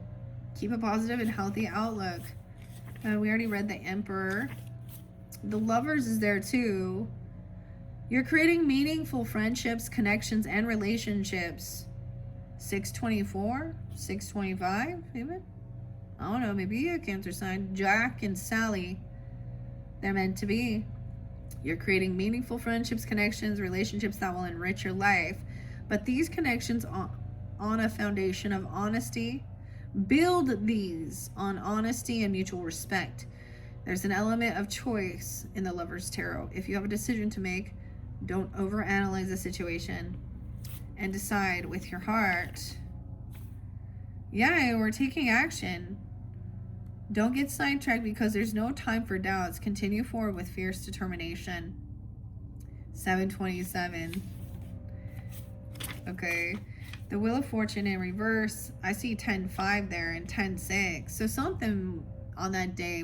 keep a positive and healthy outlook. We already read the Emperor. The Lovers is there too. You're creating meaningful friendships, connections, and relationships. 624, 625, even. I don't know, maybe a Cancer sign. Jack and Sally, they're meant to be. You're creating meaningful friendships, connections, relationships that will enrich your life. But these connections on a foundation of honesty. Build these on honesty and mutual respect. There's an element of choice in the Lover's Tarot. If you have a decision to make, don't overanalyze the situation and decide with your heart. Yeah, we're taking action. Don't get sidetracked because there's no time for doubts. Continue forward with fierce determination. 727. Okay. The Wheel of Fortune in reverse. I see 10-5 there and 10-6. So something on that day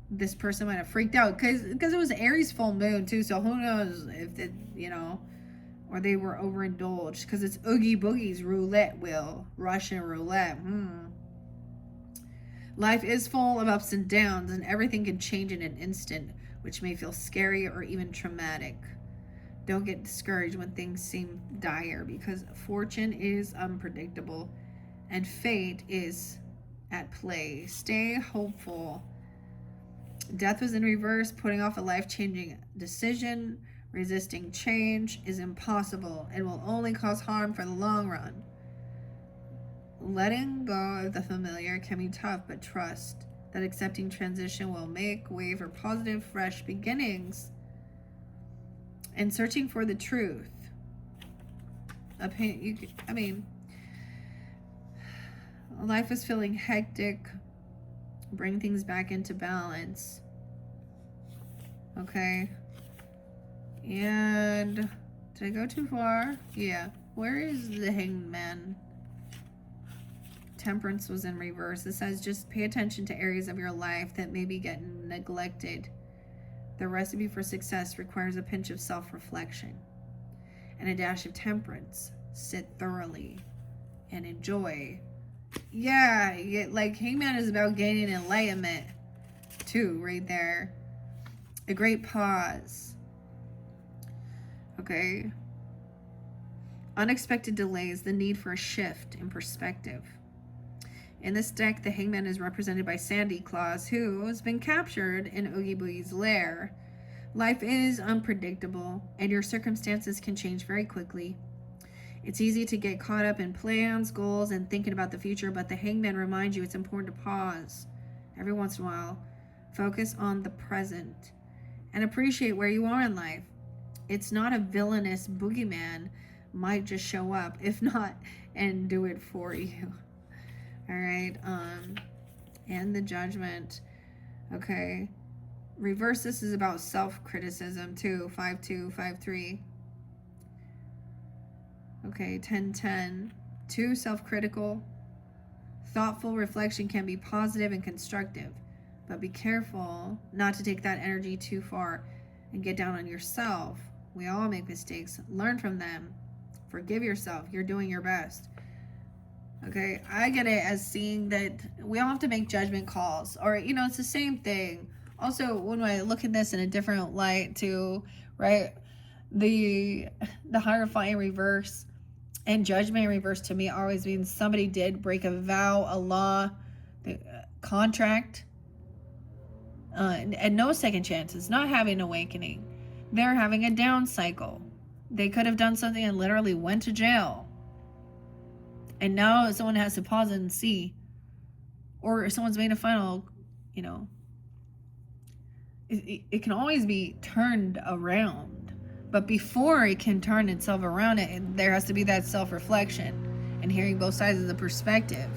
this person might have freaked out because it was Aries full moon too. So who knows if it, or they were overindulged because it's Oogie Boogie's roulette wheel, Russian roulette. Life is full of ups and downs, and everything can change in an instant, which may feel scary or even traumatic. Don't get discouraged when things seem dire because fortune is unpredictable and fate is at play. Stay hopeful. Death was in reverse. Putting off a life-changing decision, resisting change is impossible and will only cause harm for the long run. Letting go of the familiar can be tough, but trust that accepting transition will make way for positive, fresh beginnings. And searching for the truth. Life is feeling hectic. Bring things back into balance. Okay. And did I go too far? Yeah. Where is the Hanged Man? Temperance was in reverse. It says just pay attention to areas of your life that may be getting neglected. The recipe for success requires a pinch of self-reflection and a dash of temperance. Sit thoroughly and enjoy. Yeah, like Hangman is about gaining enlightenment too, right there. A great pause. Okay. Unexpected delays, the need for a shift in perspective. In this deck, the Hangman is represented by Sandy Claus, who has been captured in Oogie Boogie's lair. Life is unpredictable, and your circumstances can change very quickly. It's easy to get caught up in plans, goals, and thinking about the future, but the Hangman reminds you it's important to pause every once in a while, focus on the present, and appreciate where you are in life. It's not a villainous boogeyman, might just show up, if not, and do it for you. All right, and the Judgment. Okay, reverse, this is about self-criticism too. 5253. Okay, 1010. Too self-critical. Thoughtful reflection can be positive and constructive, but be careful not to take that energy too far and get down on yourself. We all make mistakes. Learn from them. Forgive yourself. You're doing your best. Okay, I get it as seeing that we all have to make judgment calls, or it's the same thing. Also, when I look at this in a different light too, right? The Hierophant in reverse and Judgment in reverse to me always means somebody did break a vow, a law, the contract, and no second chances. Not having an awakening. They're having a down cycle. They could have done something and literally went to jail. And now someone has to pause and see. Or someone's made a final, it can always be turned around. But before it can turn itself around, there has to be that self-reflection and hearing both sides of the perspective.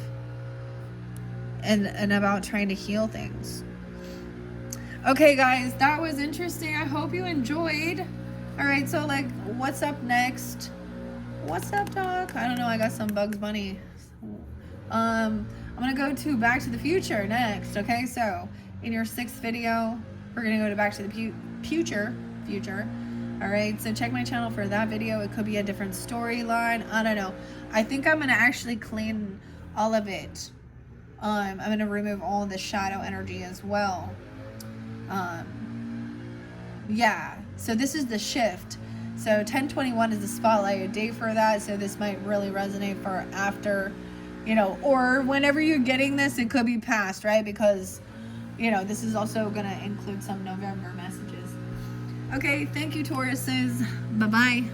And about trying to heal things. Okay, guys, that was interesting. I hope you enjoyed. All right, so what's up next? What's up, Doc? I don't know. I got some Bugs Bunny. I'm gonna go to Back to the Future next. Okay, so in your 6th video, we're gonna go to Back to the Future. All right, so check my channel for that video. It could be a different storyline. I don't know. I think I'm gonna actually clean all of it. I'm gonna remove all the shadow energy as well. Yeah. So this is the shift. So 10/21 is the spotlight date for that. So this might really resonate for after, or whenever you're getting this, it could be past, right? Because, this is also going to include some November messages. Okay. Thank you, Tauruses. Bye-bye.